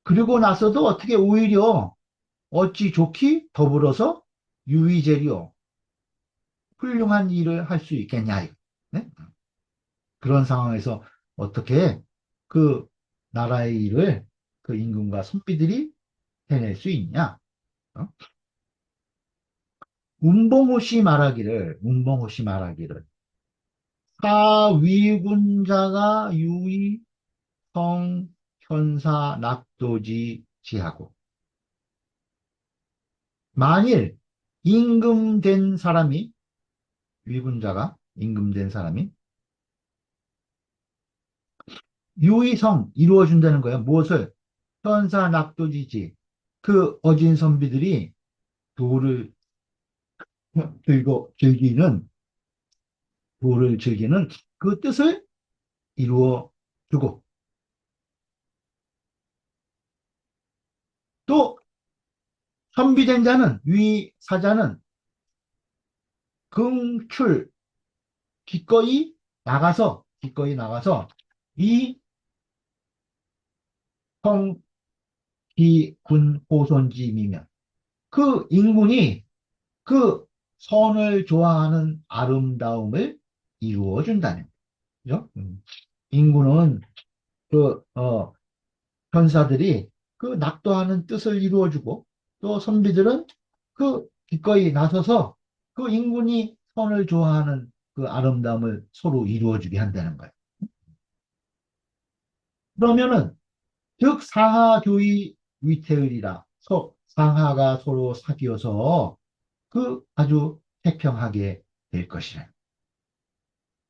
Speaker 1: 그리고 나서도 어떻게 오히려 어찌 좋기 더불어서 유위제리요. 훌륭한 일을 할 수 있겠냐. 네? 그런 상황에서 어떻게 그 나라의 일을 그 임금과 선비들이 해낼 수 있냐? 어? 운봉호 씨 말하기를, 사위군자가 유의 성 현사 낙도지 지하고, 만일 임금된 사람이, 위군자가 임금된 사람이 유의성 이루어준다는 거예요. 무엇을? 현사 낙도지지, 그 어진 선비들이 도를 들고 즐기는, 도를 즐기는 그 뜻을 이루어 주고, 또 선비된 자는, 위 사자는 긍출, 기꺼이 나가서 이 성기군 호손짐이면, 그 인군이 그 선을 좋아하는 아름다움을 이루어 준다는 거죠. 인군은 그 현사들이 그 낙도하는 뜻을 이루어주고, 또 선비들은 그 기꺼이 나서서 그 인군이 선을 좋아하는 그 아름다움을 서로 이루어주게 한다는 거예요. 그러면은 즉 상하교의 위태의리라 상하가 서로 사귀어서 그 아주 태평하게 될 것이라.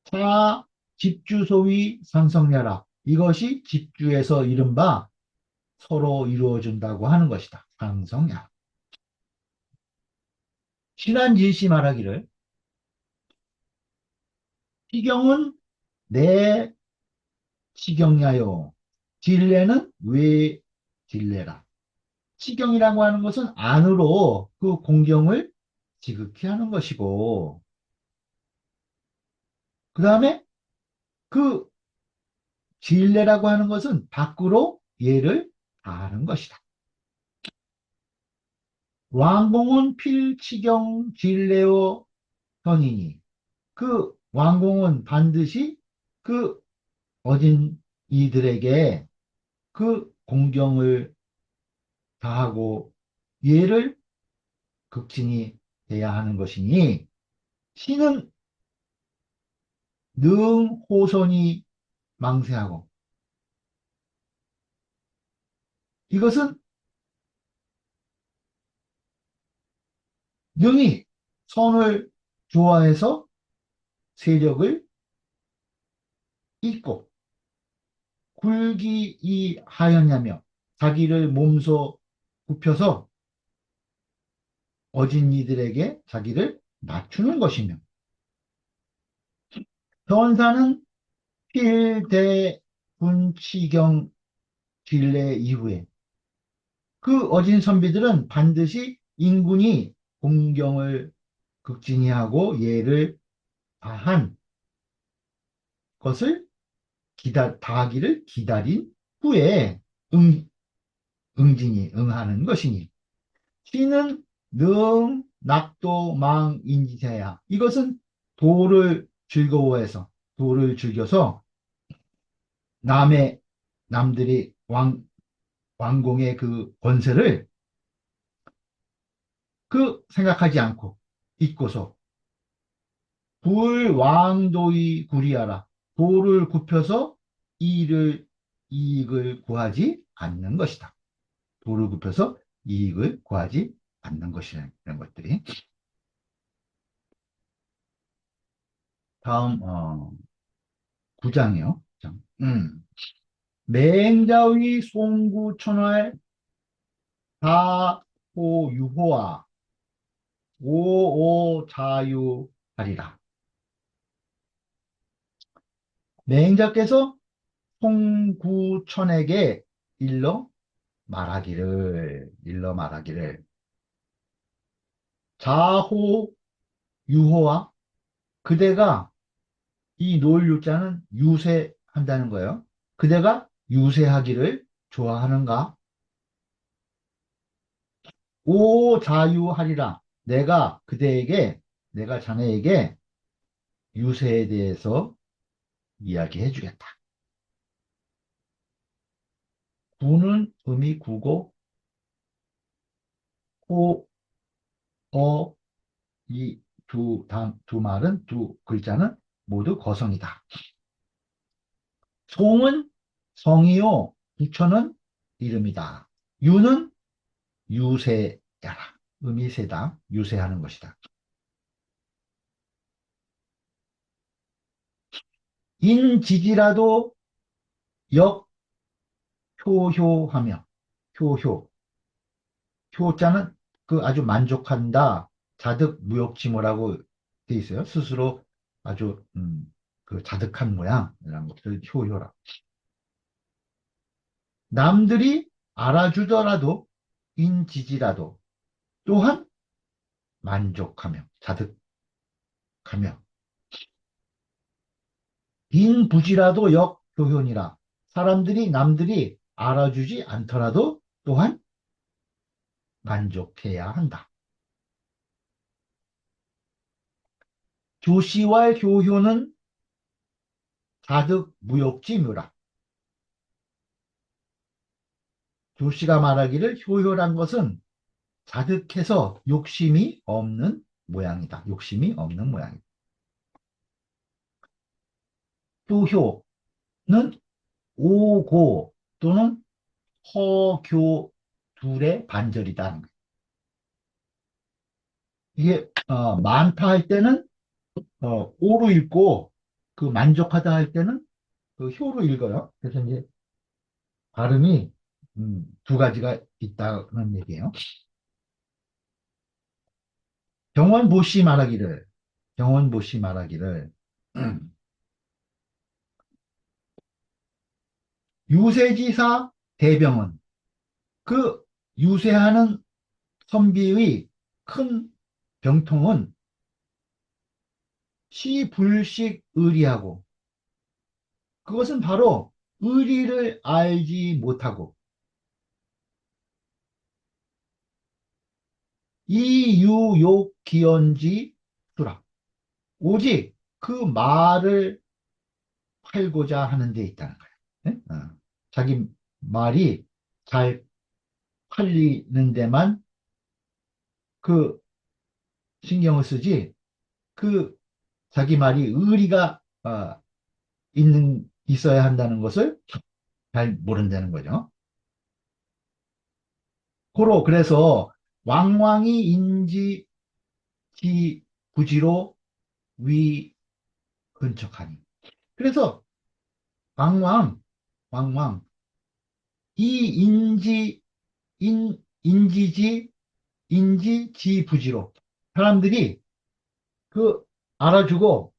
Speaker 1: 자 집주소위 상성야라. 이것이 집주에서 이른바 서로 이루어준다고 하는 것이다. 상성야. 신한진씨 말하기를 시경은 내 시경야요. 딜레는 왜 딜레라. 시경이라고 하는 것은 안으로 그 공경을 지극히 하는 것이고, 그 다음에 그 진례라고 하는 것은 밖으로 예를 다하는 것이다. 왕공은 필치경 진례어 선이니 그 왕공은 반드시 그 어진 이들에게 그 공경을 다하고 예를 극진히 해야 하는 것이니 신은 능 호선이 망세하고 이것은 능히 선을 좋아해서 세력을 잇고 굴기이하였냐며 자기를 몸소 굽혀서 어진 이들에게 자기를 맞추는 것이며 변사는 필대군치경 딜례 이후에 그 어진 선비들은 반드시 인군이 공경을 극진히 하고 예를 다한 것을 다하기를 기다린 후에 응진이 응하는 것이니 시는 능 낙도망인지세야. 이것은 도를 즐거워해서 도를 즐겨서 남의 남들이 왕공의 그 권세를 그 생각하지 않고 잊고서 불왕도의 구리하라. 도를 굽혀서 이익을 구하지 않는 것이다. 도를 굽혀서 이익을 구하지 않는 것이라는 것들이. 다음 9장이요. 맹자의 송구천할 다호유호와 오오자유하리라. 맹자께서 송구천에게 일러 말하기를 자호 유호와 그대가 이 놀유자는 유세한다는 거예요. 그대가 유세하기를 좋아하는가? 오자유하리라. 내가 자네에게 유세에 대해서 이야기해 주겠다. 구는 음이 구고, 호, 어, 이 두 말은, 두 글자는 모두 거성이다. 송은 성이요, 부처는 이름이다. 유는 유세야라. 음이 세다. 유세하는 것이다. 인지지라도 역효효하며, 효효. 효자는 그 아주 만족한다. 자득 무욕지모라고 돼 있어요. 스스로 아주 그 자득한 모양 이런 것들 효효라. 남들이 알아주더라도 인지지라도 또한 만족하며 자득하며 인부지라도 역효효니라. 남들이 알아주지 않더라도 또한 만족해야 한다. 조시와 효효는 자득 무욕지묘라. 조시가 말하기를 효효란 것은 자득해서 욕심이 없는 모양이다. 욕심이 없는 모양이다. 또효는 오고 또는 허교 둘의 반절이다. 이게 많다 할 때는 오로 읽고 그 만족하다 할 때는 그 효로 읽어요. 그래서 이제 발음이 두 가지가 있다는 얘기예요. 경원보시 말하기를 경원보시 말하기를 유세지사 대병은 그 유세하는 선비의 큰 병통은 시불식 의리하고 그것은 바로 의리를 알지 못하고 이유욕기언지 수라 오직 그 말을 팔고자 하는 데 있다는 거예요. 네? 자기 말이 잘 팔리는 데만 그 신경을 쓰지 그 자기 말이 의리가 있어야 한다는 것을 잘 모른다는 거죠. 고로 그래서 왕왕이 인지 기 부지로 위 근척하니. 그래서 왕왕, 왕왕, 이 인지지, 인지 부지로. 사람들이 그 알아주고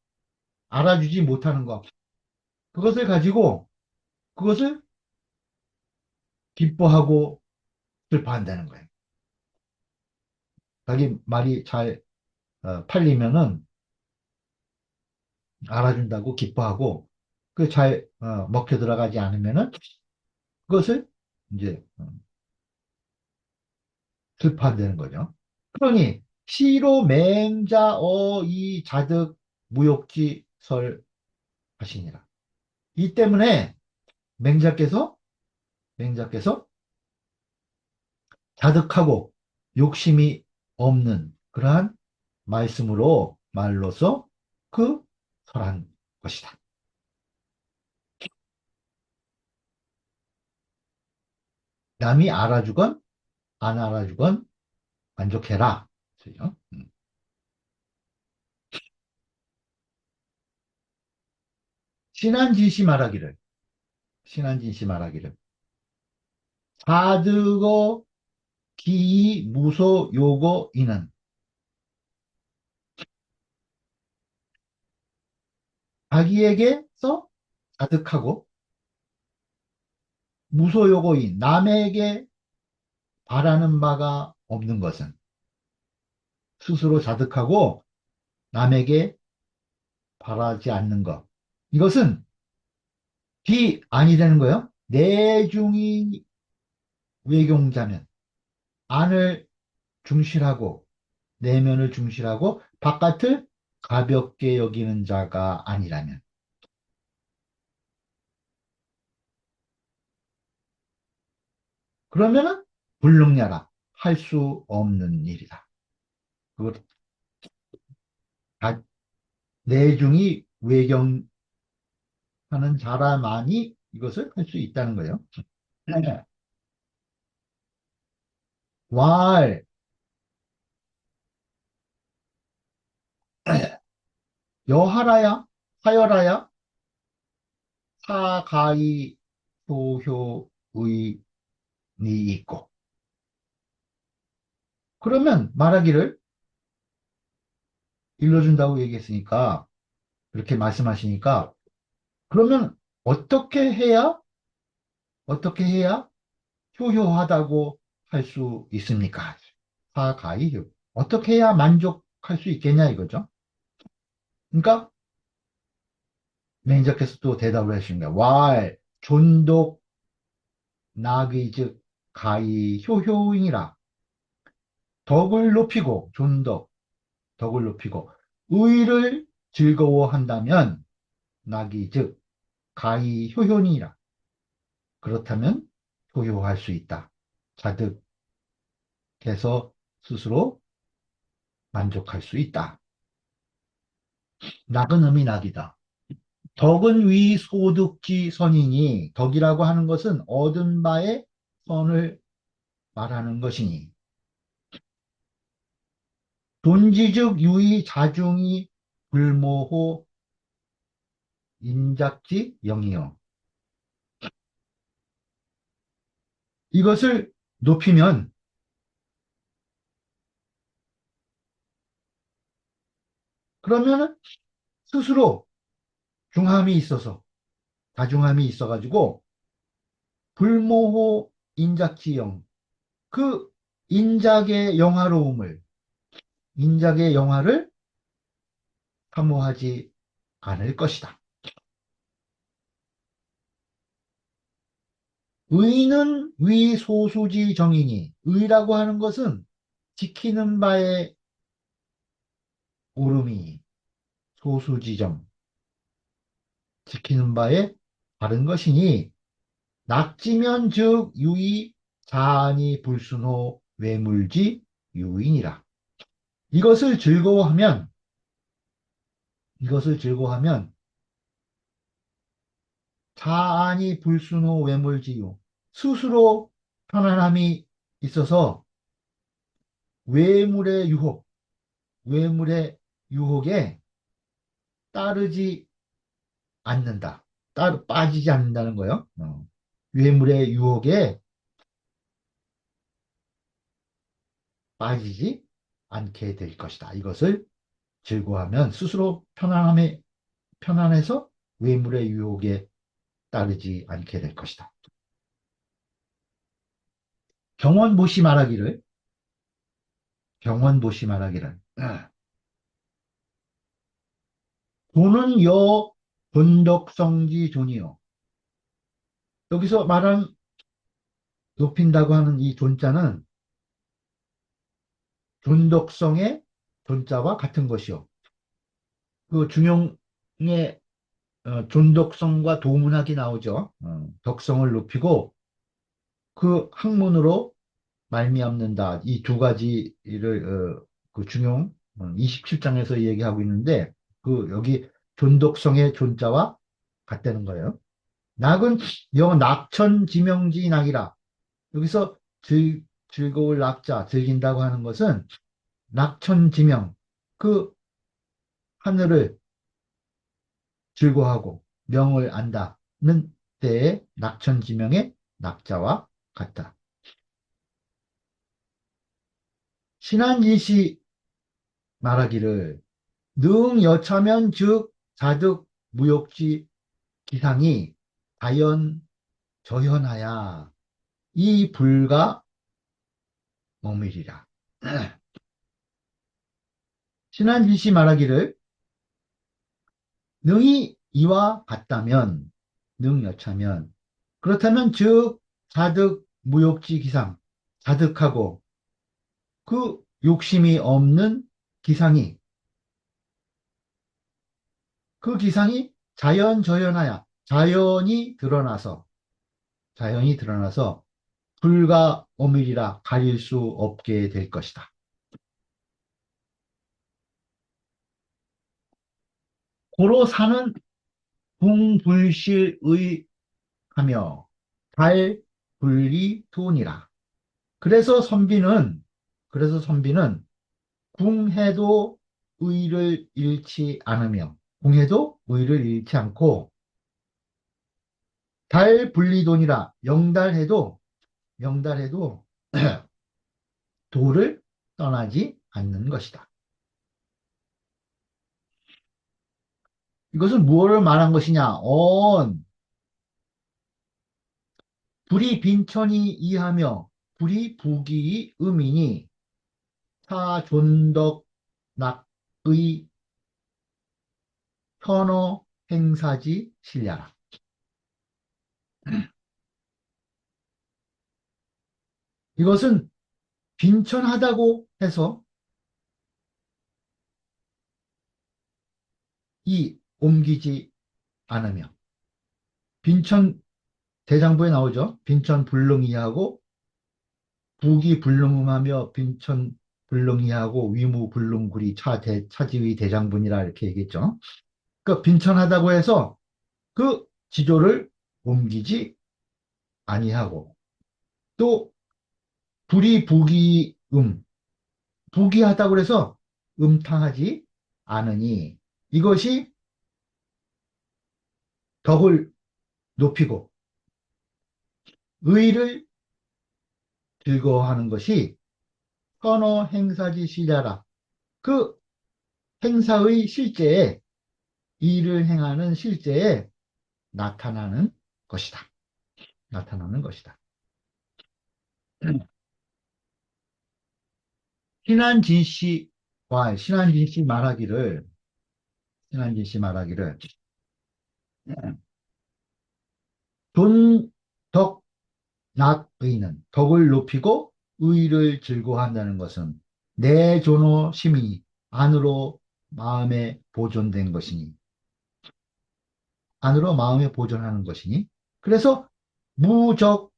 Speaker 1: 알아주지 못하는 것. 그것을 가지고 그것을 기뻐하고 슬퍼한다는 거예요. 자기 말이 잘 팔리면은 알아준다고 기뻐하고 그 잘 먹혀 들어가지 않으면은 그것을 이제 슬퍼한다는 거죠. 그러니 시로 맹자어 이 자득 무욕지 설 하시니라. 이 때문에 맹자께서 자득하고 욕심이 없는 그러한 말로서 그 설한 것이다. 남이 알아주건 안 알아주건 만족해라. 그죠? 신한진시 말하기를 신한진시 말하기를 사득어 기이 무소 요거 이는 자기에게서 자득하고 무소 요거인 남에게 바라는 바가 없는 것은 스스로 자득하고 남에게 바라지 않는 것. 이것은 비 아니라는 거예요. 내중이 외경자면 안을 중실하고 내면을 중실하고 바깥을 가볍게 여기는 자가 아니라면 그러면은 불능야라 할 수 없는 일이다. 그것 다 내중이 외경하는 자라만이 이것을 할 수 있다는 거예요. 네. 왈 여하라야 하여라야 사가이 소효의 니 있고 그러면 말하기를 일러준다고 얘기했으니까 그렇게 말씀하시니까 그러면 어떻게 해야 효효하다고 할 수 있습니까? 사가이효 어떻게 해야 만족할 수 있겠냐 이거죠. 그러니까 매니저께서 또 대답을 하시는 거야. 왈 존독 나귀 즉 가히 효효이니라 덕을 높이고 덕을 높이고 의를 즐거워한다면 낙이 즉 가히 효효니라. 그렇다면 효효할 수 있다. 자득해서 스스로 만족할 수 있다. 낙은 음이 낙이다. 덕은 위 소득지 선이니 덕이라고 하는 것은 얻은 바의 선을 말하는 것이니 돈지즉 유의 자중이 불모호 인작지 영이요. 이것을 높이면 그러면 스스로 중함이 있어서 자중함이 있어가지고 불모호 인작지영 그 인작의 영화로움을 인작의 영화를 사모하지 않을 것이다. 의는 위소수지 정이니 의라고 하는 것은 지키는 바에 옳음이 소수지정 지키는 바에 바른 것이니 낙지면 즉 유의 자아니 불순호 외물지 유인이라. 이것을 즐거워하면 이것을 즐거워하면 자아니 불순호 외물지유 스스로 편안함이 있어서 외물의 유혹 외물의 유혹에 따르지 않는다. 따로 빠지지 않는다는 거예요. 외물의 유혹에 빠지지 않게 될 것이다. 이것을 즐거워하면 스스로 편안해서 외물의 유혹에 따르지 않게 될 것이다. 경원보시 말하기를, 경원보시 말하기를, 돈은 여 본덕성지 존이요. 여기서 말한 높인다고 하는 이 존자는 존덕성의 존자와 같은 것이요. 그 중용의 존덕성과 도문학이 나오죠. 덕성을 높이고 그 학문으로 말미암는다. 이 두 가지를 그 중용 27장에서 얘기하고 있는데 그 여기 존덕성의 존자와 같다는 거예요. 낙은 여 낙천지명지 낙이라. 여기서 즐거울 낙자, 즐긴다고 하는 것은 낙천지명, 그 하늘을 즐거워하고 명을 안다는 때의 낙천지명의 낙자와 같다. 신한일시 말하기를 능 여차면 즉 자득 무욕지 기상이 다연 저현하야 이 불가 머밀이라. 신한일시 말하기를 능이 이와 같다면 능 여차면 그렇다면 즉 자득 무욕지 기상 자득하고 그 욕심이 없는 기상이 그 기상이 자연저연하야 자연이 드러나서 불과 오밀이라 가릴 수 없게 될 것이다. 고로 사는 궁불실의 하며 달분리돈이라. 그래서 선비는 궁해도 의를 잃지 않으며 궁해도 의를 잃지 않고 달분리돈이라 영달해도 도를 떠나지 않는 것이다. 이것은 무엇을 말한 것이냐? 불이 빈천이 이하며 불이 부기의 음이니 사존덕 낙의 현어 행사지 실ля라. 이것은 빈천하다고 해서 이 옮기지 않으며 빈천 대장부에 나오죠. 빈천 불능이하고 부기 불능음하며 빈천 불능이하고 위무불능구리 차지위 대장분이라 이렇게 얘기했죠. 그 빈천하다고 해서 그 지조를 옮기지 아니하고 또 불이부기음 부기하다고 해서 음탕하지 않으니 이것이 덕을 높이고 의를 즐거워하는 것이 선어 행사지 시자라. 그 행사의 실제에 일을 행하는 실제에 나타나는 것이다. 나타나는 것이다. 신한진 씨 말하기를 존덕 낙의는 덕을 높이고 의를 즐거워한다는 것은 내 존어 심이 안으로 마음에 보존된 것이니 안으로 마음에 보존하는 것이니 그래서 무적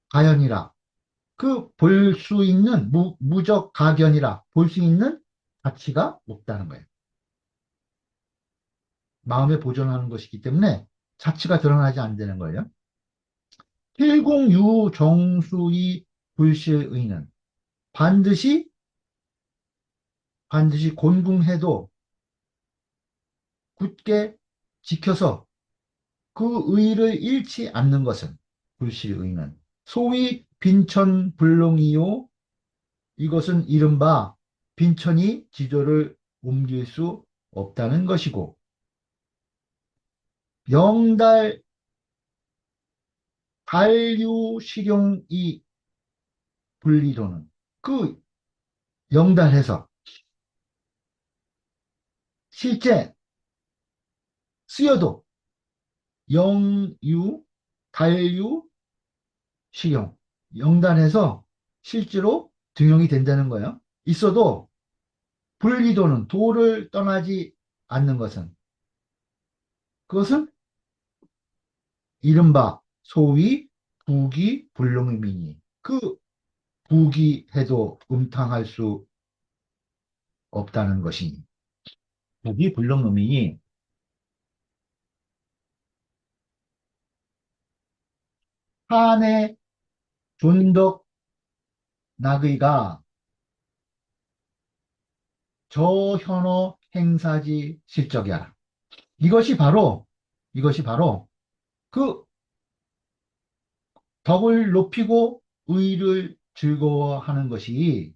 Speaker 1: 가연이라 그 볼 수 있는 무적 가견이라 볼 수 있는 가치가 없다는 거예요. 마음에 보존하는 것이기 때문에 자치가 드러나지 않는 거예요. 필공유 정수의 불실의는 반드시 곤궁해도 굳게 지켜서 그 의를 잃지 않는 것은 불실의는 소위 빈천불능이요 이것은 이른바 빈천이 지조를 옮길 수 없다는 것이고 영달 한류식용이 분리도는 그 영달해서 실제 쓰여도 영유, 달유, 식용 영달해서 실제로 등용이 된다는 거예요. 있어도 불리도는 도를 떠나지 않는 것은 그것은 이른바 소위 부기불능의미니 그 부기해도 음탕할 수 없다는 것이니 부기불능의미니 한의 존덕 낙의가 저현어 행사지 실적이야. 이것이 바로 그 덕을 높이고 의를 즐거워하는 것이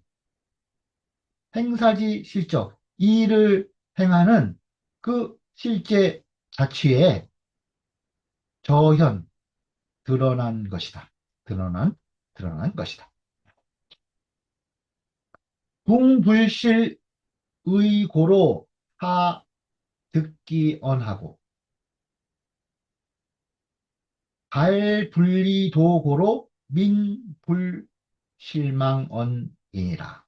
Speaker 1: 행사지 실적, 이 일을 행하는 그 실제 자취에 저현, 드러난 것이다. 드러난 것이다. 궁불실 의고로 하 듣기 언하고 갈분리도고로 민불실망언이니라.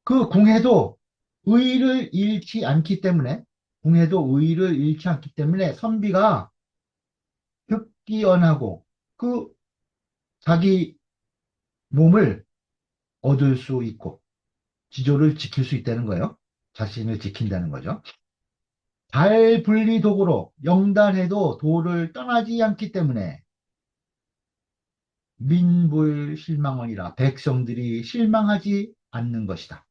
Speaker 1: 그 궁해도 의를 잃지 않기 때문에 궁해도 의를 잃지 않기 때문에 선비가 득기언하고 그 자기 몸을 얻을 수 있고 지조를 지킬 수 있다는 거예요. 자신을 지킨다는 거죠. 잘 분리도구로 영달해도 도를 떠나지 않기 때문에 민불실망원이라 백성들이 실망하지 않는 것이다.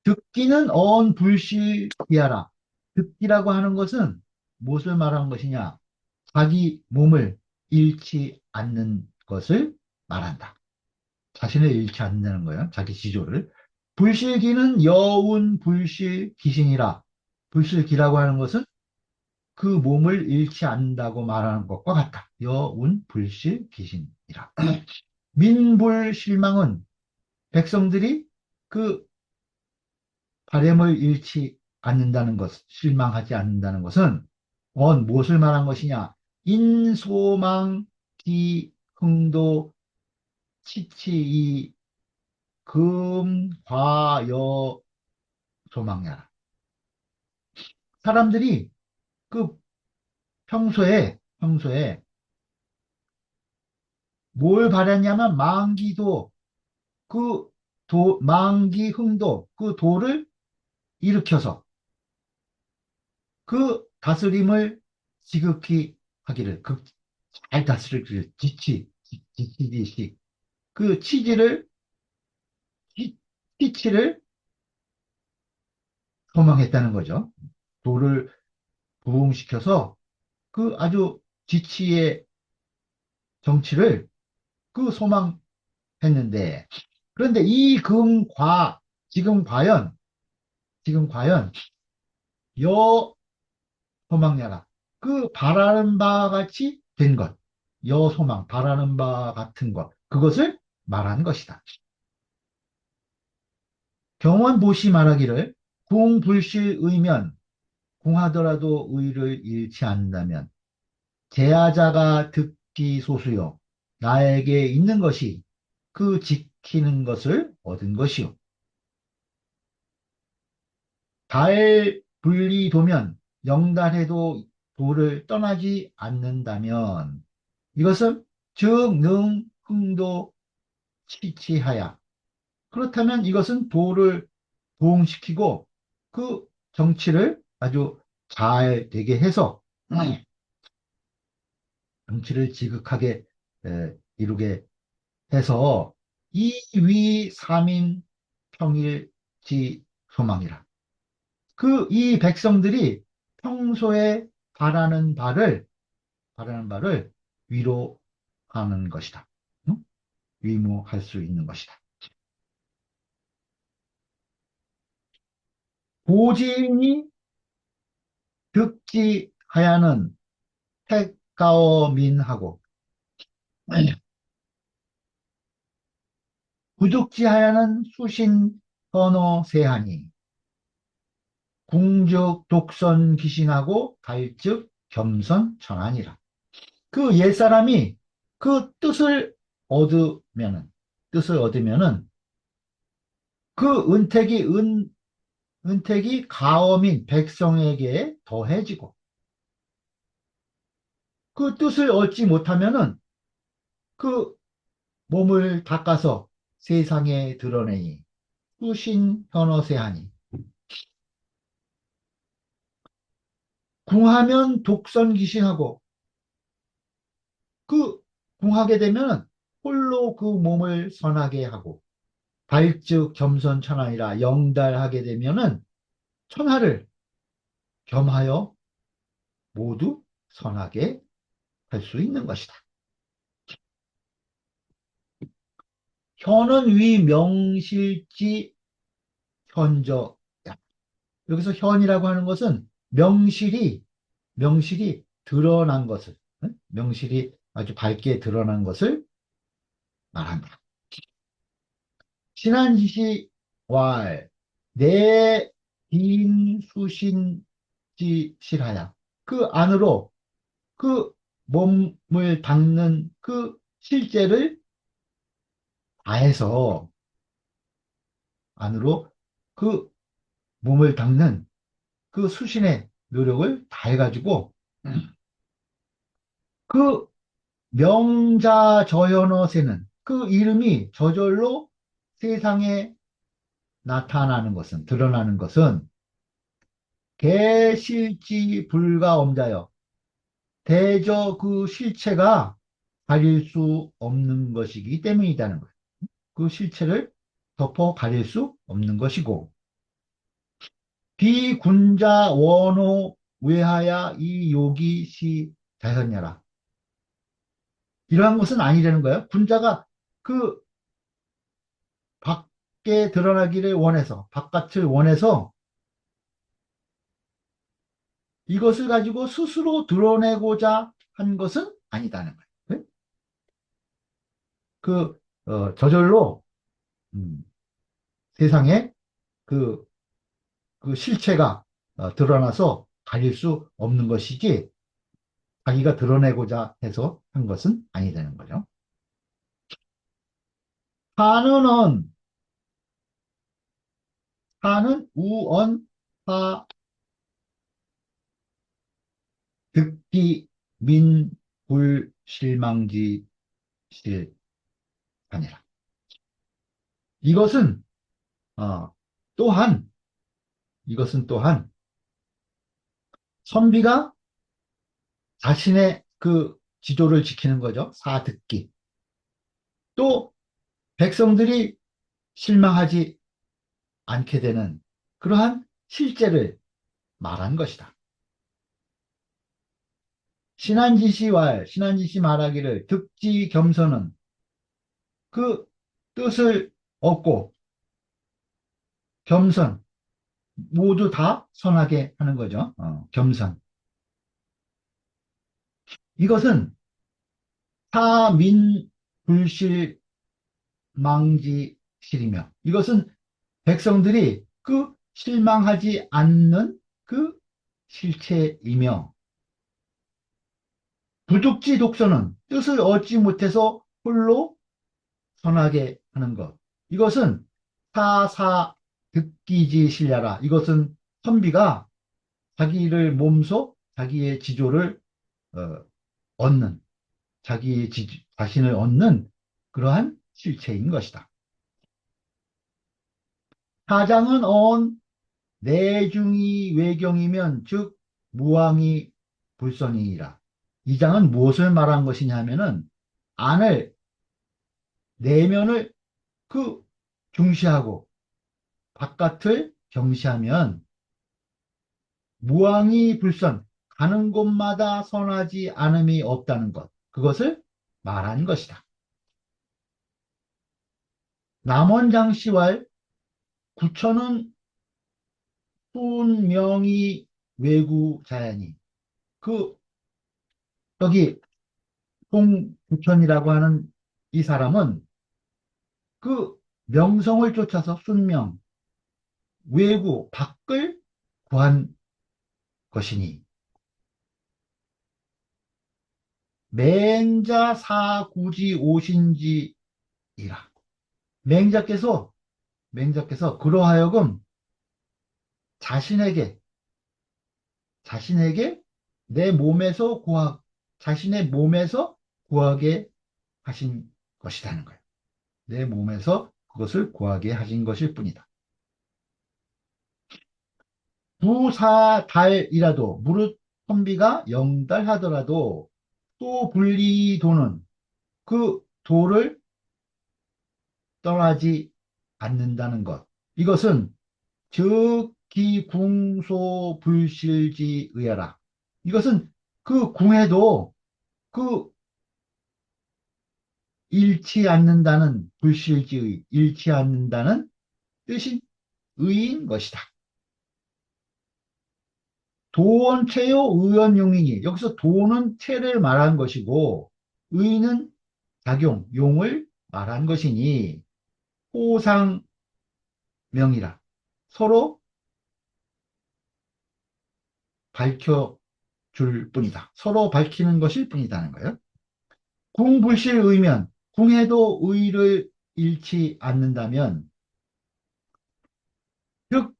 Speaker 1: 듣기는 언불실기하라. 듣기라고 하는 것은 무엇을 말하는 것이냐? 자기 몸을 잃지 않는 것을 말한다. 자신을 잃지 않는다는 거예요. 자기 지조를. 불실기는 여운 불실 기신이라. 불실기라고 하는 것은 그 몸을 잃지 않는다고 말하는 것과 같다. 여운 불실 기신이라. 민불실망은 백성들이 그 바램을 잃지 않는다는 것, 실망하지 않는다는 것은 무엇을 말한 것이냐? 인소망 기흥도 치치이 금과여 소망야라. 사람들이 그 평소에 뭘 바랬냐면 만기도 만기흥도 그 도를 일으켜서 그 다스림을 지극히 하기를 잘 다스리기를 지치듯이 그 치- 치치를 소망했다는 거죠. 도를 부흥시켜서 그 아주 지치의 정치를 그 소망했는데 그런데 지금 과연 여 소망야가 그 바라는 바와 같이 된 것, 여소망 바라는 바와 같은 것 그것을 말하는 것이다. 경원보시 말하기를 궁불실의면 궁하더라도 의를 잃지 않는다면 제하자가 듣기 소수요 나에게 있는 것이 그 지키는 것을 얻은 것이요 달 분리도면 영달해도 도를 떠나지 않는다면 이것은 즉능 흥도 치치하야 그렇다면 이것은 도를 부흥시키고 그 정치를 아주 잘 되게 해서 정치를 지극하게 이루게 해서 이위 삼인 평일지 소망이라. 이 백성들이 평소에 바라는 바를 위로하는 것이다. 응? 위로할 수 있는 것이다. 보진이 득지 하야는 택가어민하고 부득지 하야는 수신 언어 세하니 궁적 독선 기신하고 갈즉 겸선 천하니라. 그 옛사람이 그 뜻을 얻으면은 그 은택이 가엄인 백성에게 더해지고 그 뜻을 얻지 못하면은 그 몸을 닦아서 세상에 드러내니 수신 현어세하니 궁하면 독선 기신하고 그 궁하게 되면 홀로 그 몸을 선하게 하고 발즉 겸손천하니라 영달하게 되면은 천하를 겸하여 모두 선하게 할 수 있는 것이다. 현은 위 명실지 현저야. 여기서 현이라고 하는 것은 명실이 드러난 것을, 응? 명실이 아주 밝게 드러난 것을 말한다. 신한지시 왈, 내 빈수신지 실하야. 그 안으로 그 몸을 닦는 그 실제를 다해서 안으로 그 몸을 닦는 그 수신의 노력을 다해가지고 그 명자저현어세는 그 이름이 저절로 세상에 드러나는 것은 개실지 불가엄자여 대저 그 실체가 가릴 수 없는 것이기 때문이라는 거예요. 그 실체를 덮어 가릴 수 없는 것이고 비군자 원호 외하야 이 요기 시 자현야라. 이러한 것은 아니라는 거예요. 군자가 그 밖에 드러나기를 원해서 바깥을 원해서 이것을 가지고 스스로 드러내고자 한 것은 아니다는 거예요. 네? 저절로 음, 세상에 그, 그 실체가 드러나서 가릴 수 없는 것이지 자기가 드러내고자 해서 한 것은 아니다는 거죠. 한은은 한은 우언 하 득기 민 불 실망지 실하니라. 이것은 어, 또한 이것은 또한 선비가 자신의 그 지도를 지키는 거죠. 사듣기. 또 백성들이 실망하지 않게 되는 그러한 실제를 말한 것이다. 신한지시 말하기를 득지 겸손은 그 뜻을 얻고 겸손 모두 다 선하게 하는 거죠. 겸손. 이것은 사민불실 망지실이며 이것은 백성들이 그 실망하지 않는 그 실체이며 부득지 독선은 뜻을 얻지 못해서 홀로 선하게 하는 것. 이것은 사사 듣기지 실ля라. 이것은 선비가 자기를 몸소 자기의 지조를 어, 얻는 자기의 자신을 얻는 그러한 실체인 것이다. 사장은 내중이 외경이면 즉 무왕이 불선이니라. 이 장은 무엇을 말한 것이냐 하면은 안을 내면을 그 중시하고 바깥을 경시하면 무왕이 불선 가는 곳마다 선하지 않음이 없다는 것. 그것을 말한 것이다. 남원장시왈 구천은 순명이 외구자야니 그 여기 송구천이라고 하는 이 사람은 그 명성을 쫓아서 순명 외구 밖을 구한 것이니 맹자 사구지 오신지이라. 맹자께서 그러하여금 자신에게 자신에게 내 몸에서 구하 자신의 몸에서 구하게 하신 것이라는 거예요. 내 몸에서 그것을 구하게 하신 것일 뿐이다. 부사달이라도 무릇 선비가 영달하더라도 또 분리도는 그 도를 떠나지 않는다는 것. 이것은 즉기궁소 불실지 의하라. 이것은 그 궁에도 그 잃지 않는다는 불실지의, 잃지 않는다는 뜻인 의인 것이다. 도원체요 의원용이니 여기서 도는 체를 말한 것이고 의는 작용, 용을 말한 것이니 호상명이라. 서로 밝혀줄 뿐이다. 서로 밝히는 것일 뿐이다는 거예요. 궁불실 의면, 궁에도 의를 잃지 않는다면 즉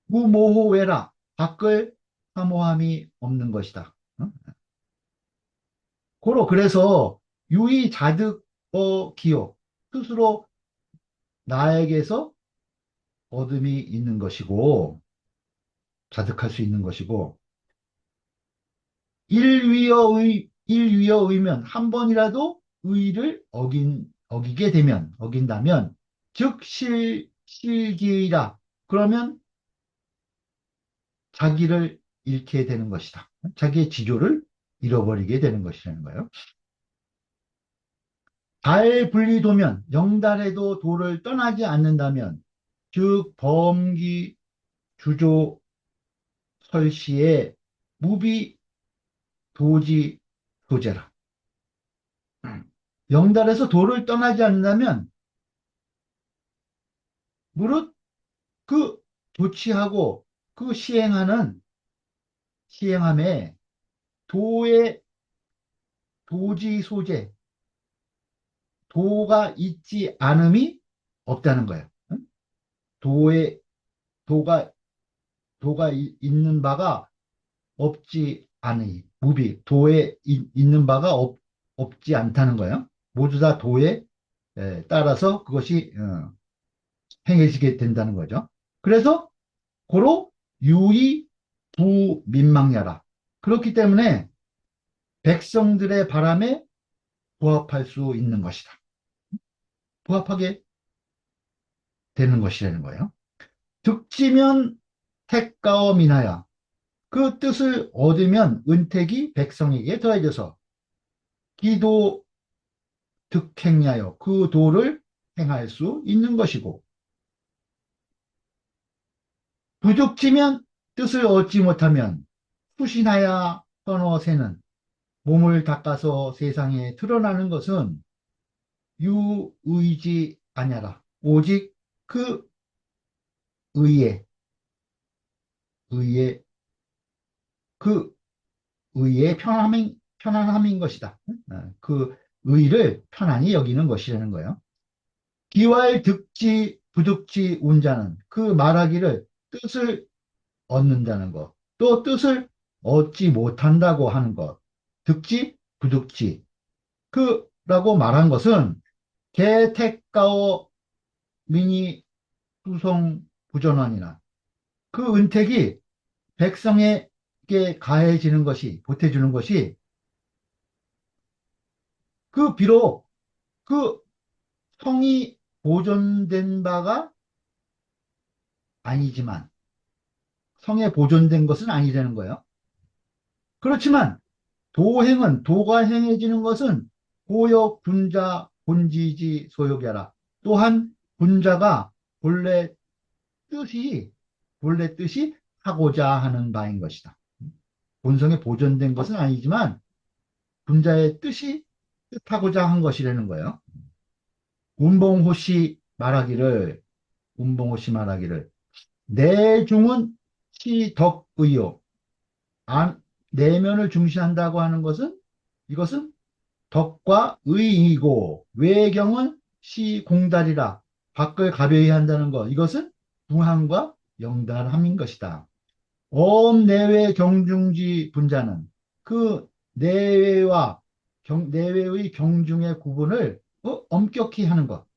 Speaker 1: 무모호외라 밖을 사모함이 없는 것이다. 어? 고로 그래서 유의자득어 기요 스스로 나에게서 얻음이 있는 것이고 자득할 수 있는 것이고 일위어 의면 한 번이라도 의를 어기게 되면 어긴다면 즉 실기이라 그러면 자기를 잃게 되는 것이다. 자기의 지조를 잃어버리게 되는 것이라는 거예요. 달 분리도면 영달에도 도를 떠나지 않는다면 즉 범기 주조 설시에 무비 도지 도제라. 영달에서 도를 떠나지 않는다면 무릇 그 조치하고 그 시행함에 도의 도지 소재 도가 있지 않음이 없다는 거예요. 도에 도가 있는 바가 없지 않으니 무비 도에 있는 바가 없지 않다는 거예요. 모두 다 도에 따라서 그것이 행해지게 된다는 거죠. 그래서 고로 유의 부민망야라. 그렇기 때문에 백성들의 바람에 부합할 수 있는 것이다. 부합하게 되는 것이라는 거예요. 득지면 택가어 미나야. 그 뜻을 얻으면 은택이 백성에게 더해져서 기도 득행야여 그 도를 행할 수 있는 것이고 부득지면 뜻을 얻지 못하면 수신하야 선어새는 몸을 닦아서 세상에 드러나는 것은 유의지 아니라 오직 그 의에 의에 그 의의 편안함인 것이다. 그 의를 편안히 여기는 것이라는 거예요. 기왈 득지 부득지 운자는 그 말하기를 뜻을 얻는다는 것, 또 뜻을 얻지 못한다고 하는 것, 득지 부득지 그라고 말한 것은 개택가오 미니 수송 부전환이나 그 은택이 백성에게 가해지는 것이 보태주는 것이 그 비록 그 성이 보존된 바가 아니지만 성에 보존된 것은 아니라는 거예요. 그렇지만 도가 행해지는 것은 고역 분자 본지지 소욕이라. 또한 분자가 본래 뜻이 본래 뜻이 하고자 하는 바인 것이다. 본성에 보존된 것은 아니지만 분자의 뜻이 뜻하고자 한 것이라는 거예요. 운봉호씨 말하기를 운봉호씨 말하기를 내중은 시덕의요. 내면을 중시한다고 하는 것은 이것은 덕과 의이고 외경은 시공달이라 밖을 가벼이 한다는 것 이것은 중함과 영달함인 것이다. 내외 경중지 분자는 그 내외와 내외의 경중의 구분을 엄격히 하는 것.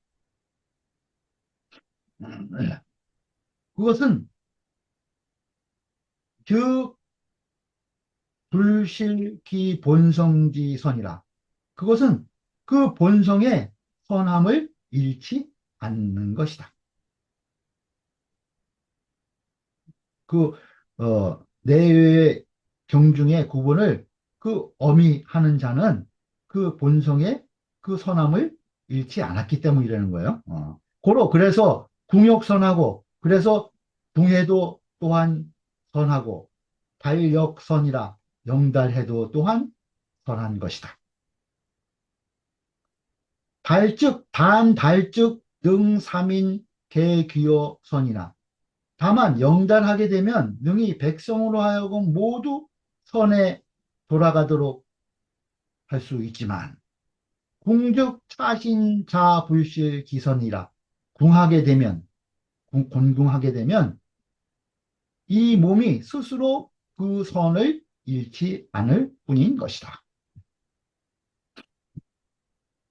Speaker 1: 그것은 즉 불실기 본성지선이라. 그것은 그 본성의 선함을 잃지 않는 것이다. 그, 내외의 경중의 구분을 그 엄히 하는 자는 그 본성의 그 선함을 잃지 않았기 때문이라는 거예요. 그래서 궁욕선하고, 그래서 동해도 또한 선하고, 달역선이라 영달해도 또한 선한 것이다. 달즉 능삼인 개귀여선이나 다만 영달하게 되면 능히 백성으로 하여금 모두 선에 돌아가도록 할 수 있지만 궁즉 차신자 불실 기선이라 궁하게 되면 곤궁하게 되면 이 몸이 스스로 그 선을 잃지 않을 뿐인 것이다.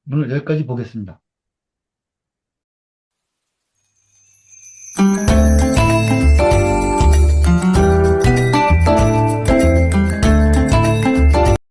Speaker 1: 오늘 여기까지 보겠습니다.